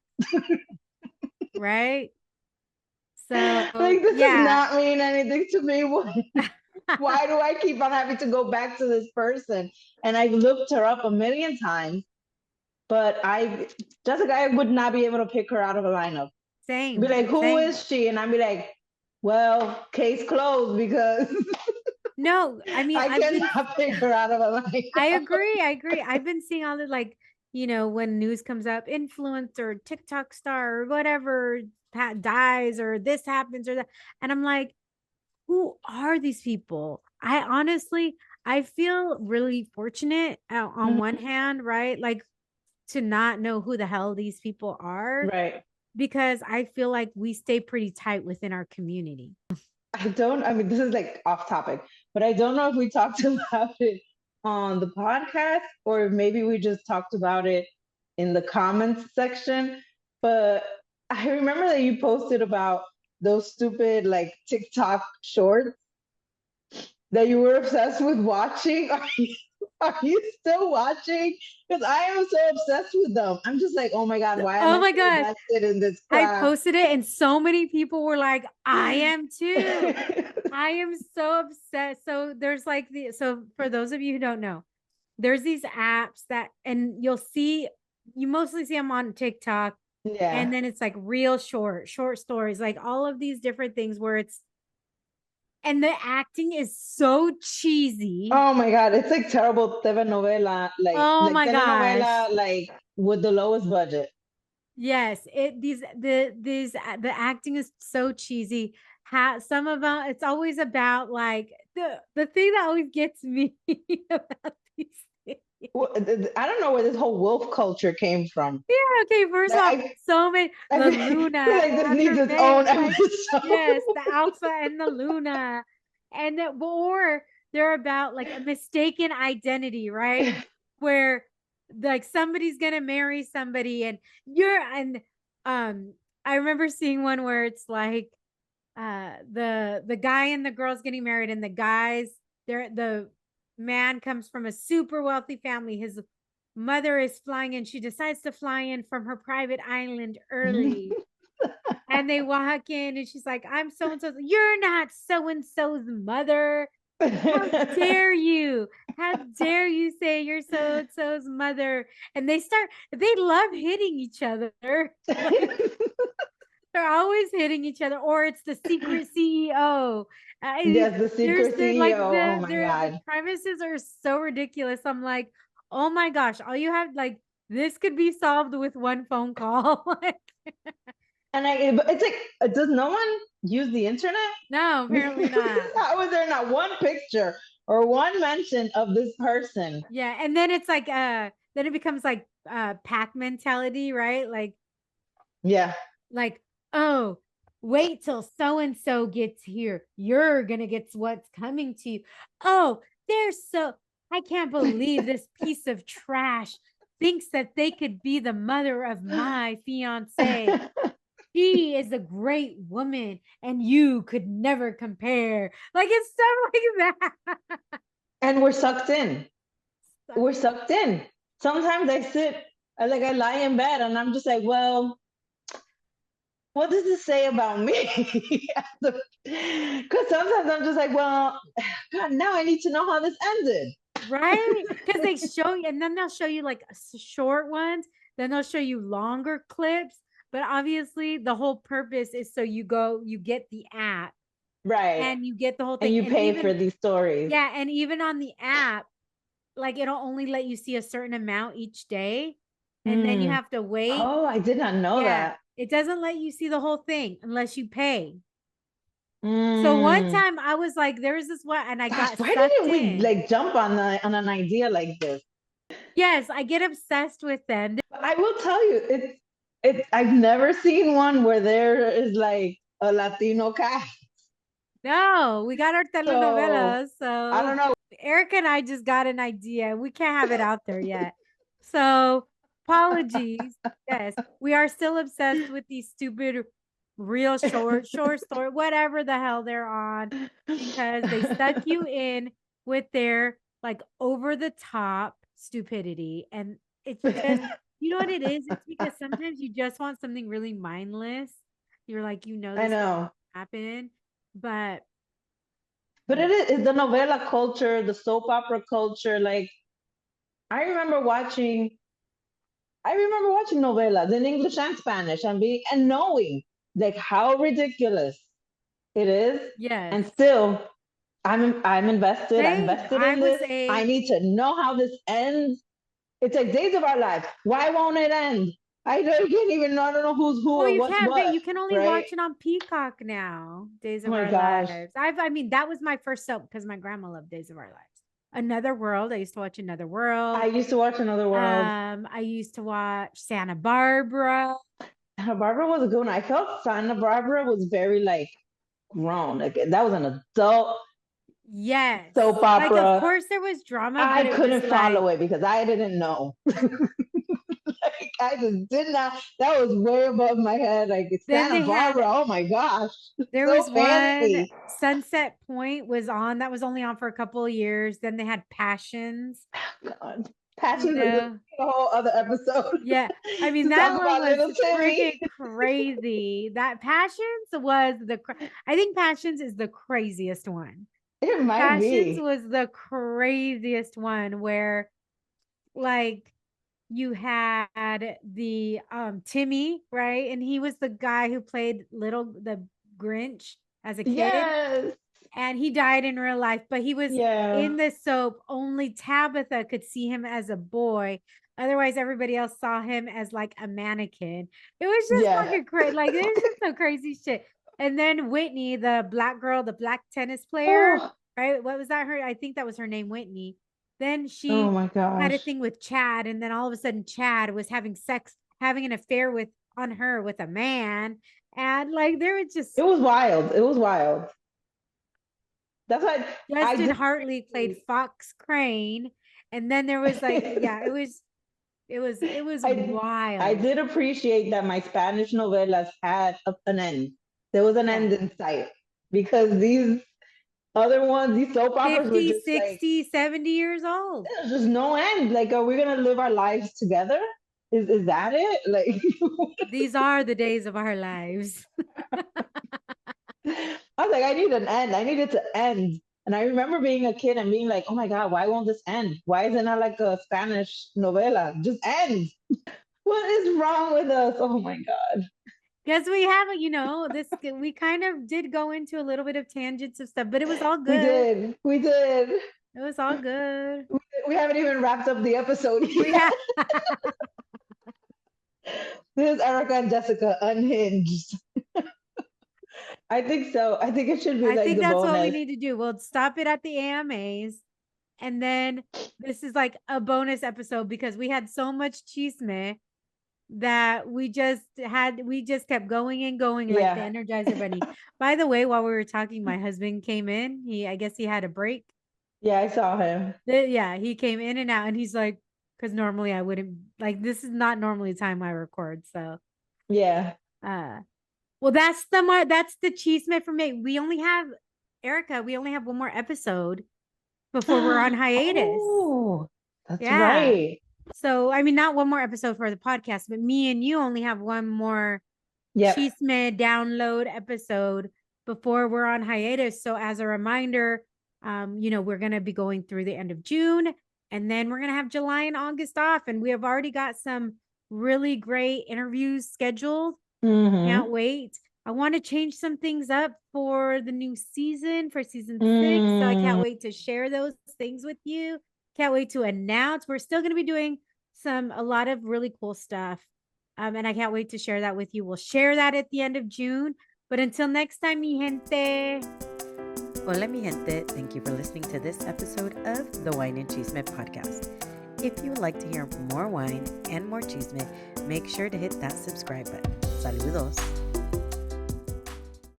Right? So Like, this does yeah. not mean anything to me. Why do I keep on having to go back to this person? And I've looked her up a million times, but Jessica, I would not be able to pick her out of a lineup. Be Same. like, who Same. is she? And I'd be like, well, case closed because No, I mean, I cannot pick her out of a I lineup. agree. I agree. I've been seeing all the, like, when news comes up, influencer, TikTok star, or whatever dies, or this happens, or that. And I'm like, who are these people? I honestly, I feel really fortunate on one Mhm. hand, right? Like, to not know who the hell these people are, Right. because I feel like we stay pretty tight within our community. I mean, this is like off topic, but I don't know if we talked about it on the podcast or if maybe we just talked about it in the comments section. But I remember that you posted about those stupid like TikTok shorts that you were obsessed with watching. Are you still watching? Because I am so obsessed with them. I'm just like, oh my God, why am Oh I my so gosh. invested in this I crap? posted it and so many people were like, I am too. I am so obsessed. So there's like so for those of you who don't know, there's these apps that, and you mostly see them on TikTok. Yeah. And then it's like real short stories, like all of these different things where and the acting is so cheesy. Oh my God, it's like terrible telenovela, Oh like my gosh. telenovela, like with the lowest budget. Yes, the acting is so cheesy. Some of them, it's always about like the thing that always gets me about these things. I don't know where this whole wolf culture came from. Yeah, okay, first Like off, so many, I the feel Luna like this needs after its May, own it's like, episode. yes, the Alpha and the Luna, or they're about like a mistaken identity, right? Where like somebody's gonna marry somebody, and um I remember seeing one where it's like the guy and the girl's getting married, and the man comes from a super wealthy family. His mother is flying in. She decides to fly in from her private island early. And they walk in and she's like, I'm so and so. You're not so and so's mother. How dare you? How dare you say you're so and so's mother? And they love hitting each other. Like, they're always hitting each other, or it's the secret CEO. Yes, the There's secret the like CEO. Oh my the God. premises are so ridiculous. I'm like, oh my gosh, all you have, like, this could be solved with one phone call. Like, And it's like, does no one use the internet? no, apparently not. How is there not one picture or one mention of this person? Yeah, and then it's like then it becomes like pack mentality, right? Yeah. Like, oh, wait till so and so gets here. You're gonna get what's coming to you. Oh, I can't believe this piece of trash thinks that they could be the mother of my fiance. She is a great woman, and you could never compare. Like, it's stuff like that. And we're sucked in. We're Sucked in. sucked in. Sometimes I lie in bed and I'm just like, well, what does this say about me? Because sometimes I'm just like, well, God, now I need to know how this ended. Right? Because they show you, and then they'll show you like short ones, then they'll show you longer clips. But obviously, the whole purpose is so you get the app Right. and you get the whole And thing. you And pay for these stories. yeah, and even on the app, like, it'll only let you see a certain amount each day. And then you Hmm. have to wait. Oh, I did not know Yeah. that. It doesn't let you see the whole thing unless you pay. So one time I was like, there was this one, and I Gosh, got why sucked didn't we in. like jump on an idea like this? Yes, I get obsessed with them. But I will tell you, it's I've never seen one where there is like a Latino cast. No, we got our So telenovelas. I So don't know. Eric and I just got an idea. We can't have it out there yet. So apologies. Yes, we are still obsessed with these stupid real short story, whatever the hell they're on, because they suck you in with their like over the top stupidity. And it's just, you know what it is? It's because sometimes you just want something really mindless. You're like, I this stuff know. happen, but But yeah. it's the novela culture, the soap opera culture. Like I remember watching I remember watching novelas in English and Spanish and being and knowing like how ridiculous it is. Yes. And still I'm invested. I'm Same. invested I in was this. I a need to know how this ends. It's like Days of Our Lives. Why won't it end? I don't even know. I don't know who's who well, or you what's can't what. you can only Right? watch it on Peacock now. Days Oh of my Our gosh. Lives. I mean, that was my first soap because my grandma loved Days of Our Lives. Another World. I used to watch Another I World. used to watch Another World. I used to watch Santa Barbara. Santa Barbara was a good one. I felt Santa Barbara was very like grown. Like that was an adult Yes. soap Like, of opera. course there was drama, I but it was couldn't like follow it because I didn't know. Like I just did not. That was way above my head. Like then Santa they had Barbara. Oh my gosh, there so was one fancy. Sunset Point was on that was only on for a couple of years. Then they had Passions, God, you Passions is know. a whole other episode Yeah. I mean, to that talk one about was Little Timmy. freaking crazy. That Passions was I think Passions is the craziest one. It might Passions be. was the craziest one where like you had the Timmy, right? And he was the guy who played the Grinch as a kid, Yes. and he died in real life, but he was Yeah. in the soap. Only Tabitha could see him as a boy. Otherwise, everybody else saw him as like a mannequin. It was just Yeah. fucking crazy. Like, there's just some crazy shit. And then Whitney, the black girl, the black tennis player, Oh. right? What was that? I think that was her name, Whitney. Then Oh she my had a gosh. thing with Chad, and then all of a sudden, Chad was having an affair on her with a man. And like, there was just It was wild. It was wild. That's why I Justin did Hartley played appreciate. Fox Crane, and then there was like, yeah, it was I I wild. did appreciate that my Spanish novelas had an end. There was an end Yeah. in sight because these other ones, these soap operas were 50, just like 60, 70 years old. there's just no end. Like, are we gonna live our lives together? Is that it? Like, These are the days of our lives. I was like, I need an end. I need it to end. And I remember being a kid and being like, oh my God, why won't this end? Why is it not like a Spanish novela? Just end. What is wrong with us? Oh my God. Because we have, we kind of did go into a little bit of tangents of stuff, but it was all We good. did. We did. It was all good. We haven't even wrapped up the episode We yet. have, This is Erika and Jessica unhinged. I think so. I think it should be I like think the that's what we bonus. need to do. We'll stop it at the AMAs. And then this is like a bonus episode because we had so much chisme that we just kept going and going like the Yeah. Energizer Bunny. By the way, while we were talking, my husband came in. I guess he had a break. Yeah, I saw him. Yeah, he came in and out, and he's like, because normally I wouldn't like this is not normally the time I record. So Yeah. uh well that's the chisme for me. We only have Erica, we only have one more episode before we're on hiatus. Oh, that's Yeah. right. So, I mean, not one more episode for the podcast, but me and you only have one more Yep. Chisme download episode before we're on hiatus. So, as a reminder, we're going to be going through the end of June, and then we're going to have July and August off. And we have already got some really great interviews scheduled. Can't Mm-hmm. wait. I want to change some things up for the new season, for season 6. So I can't Mm. wait to share those things with you. Can't wait to announce. We're still going to be doing a lot of really cool stuff. And I can't wait to share that with you. We'll share that at the end of June. But until next time, mi gente. Hola, mi gente. Thank you for listening to this episode of the Wine and Chisme podcast. If you would like to hear more wine and more chisme, make sure to hit that subscribe button. Saludos.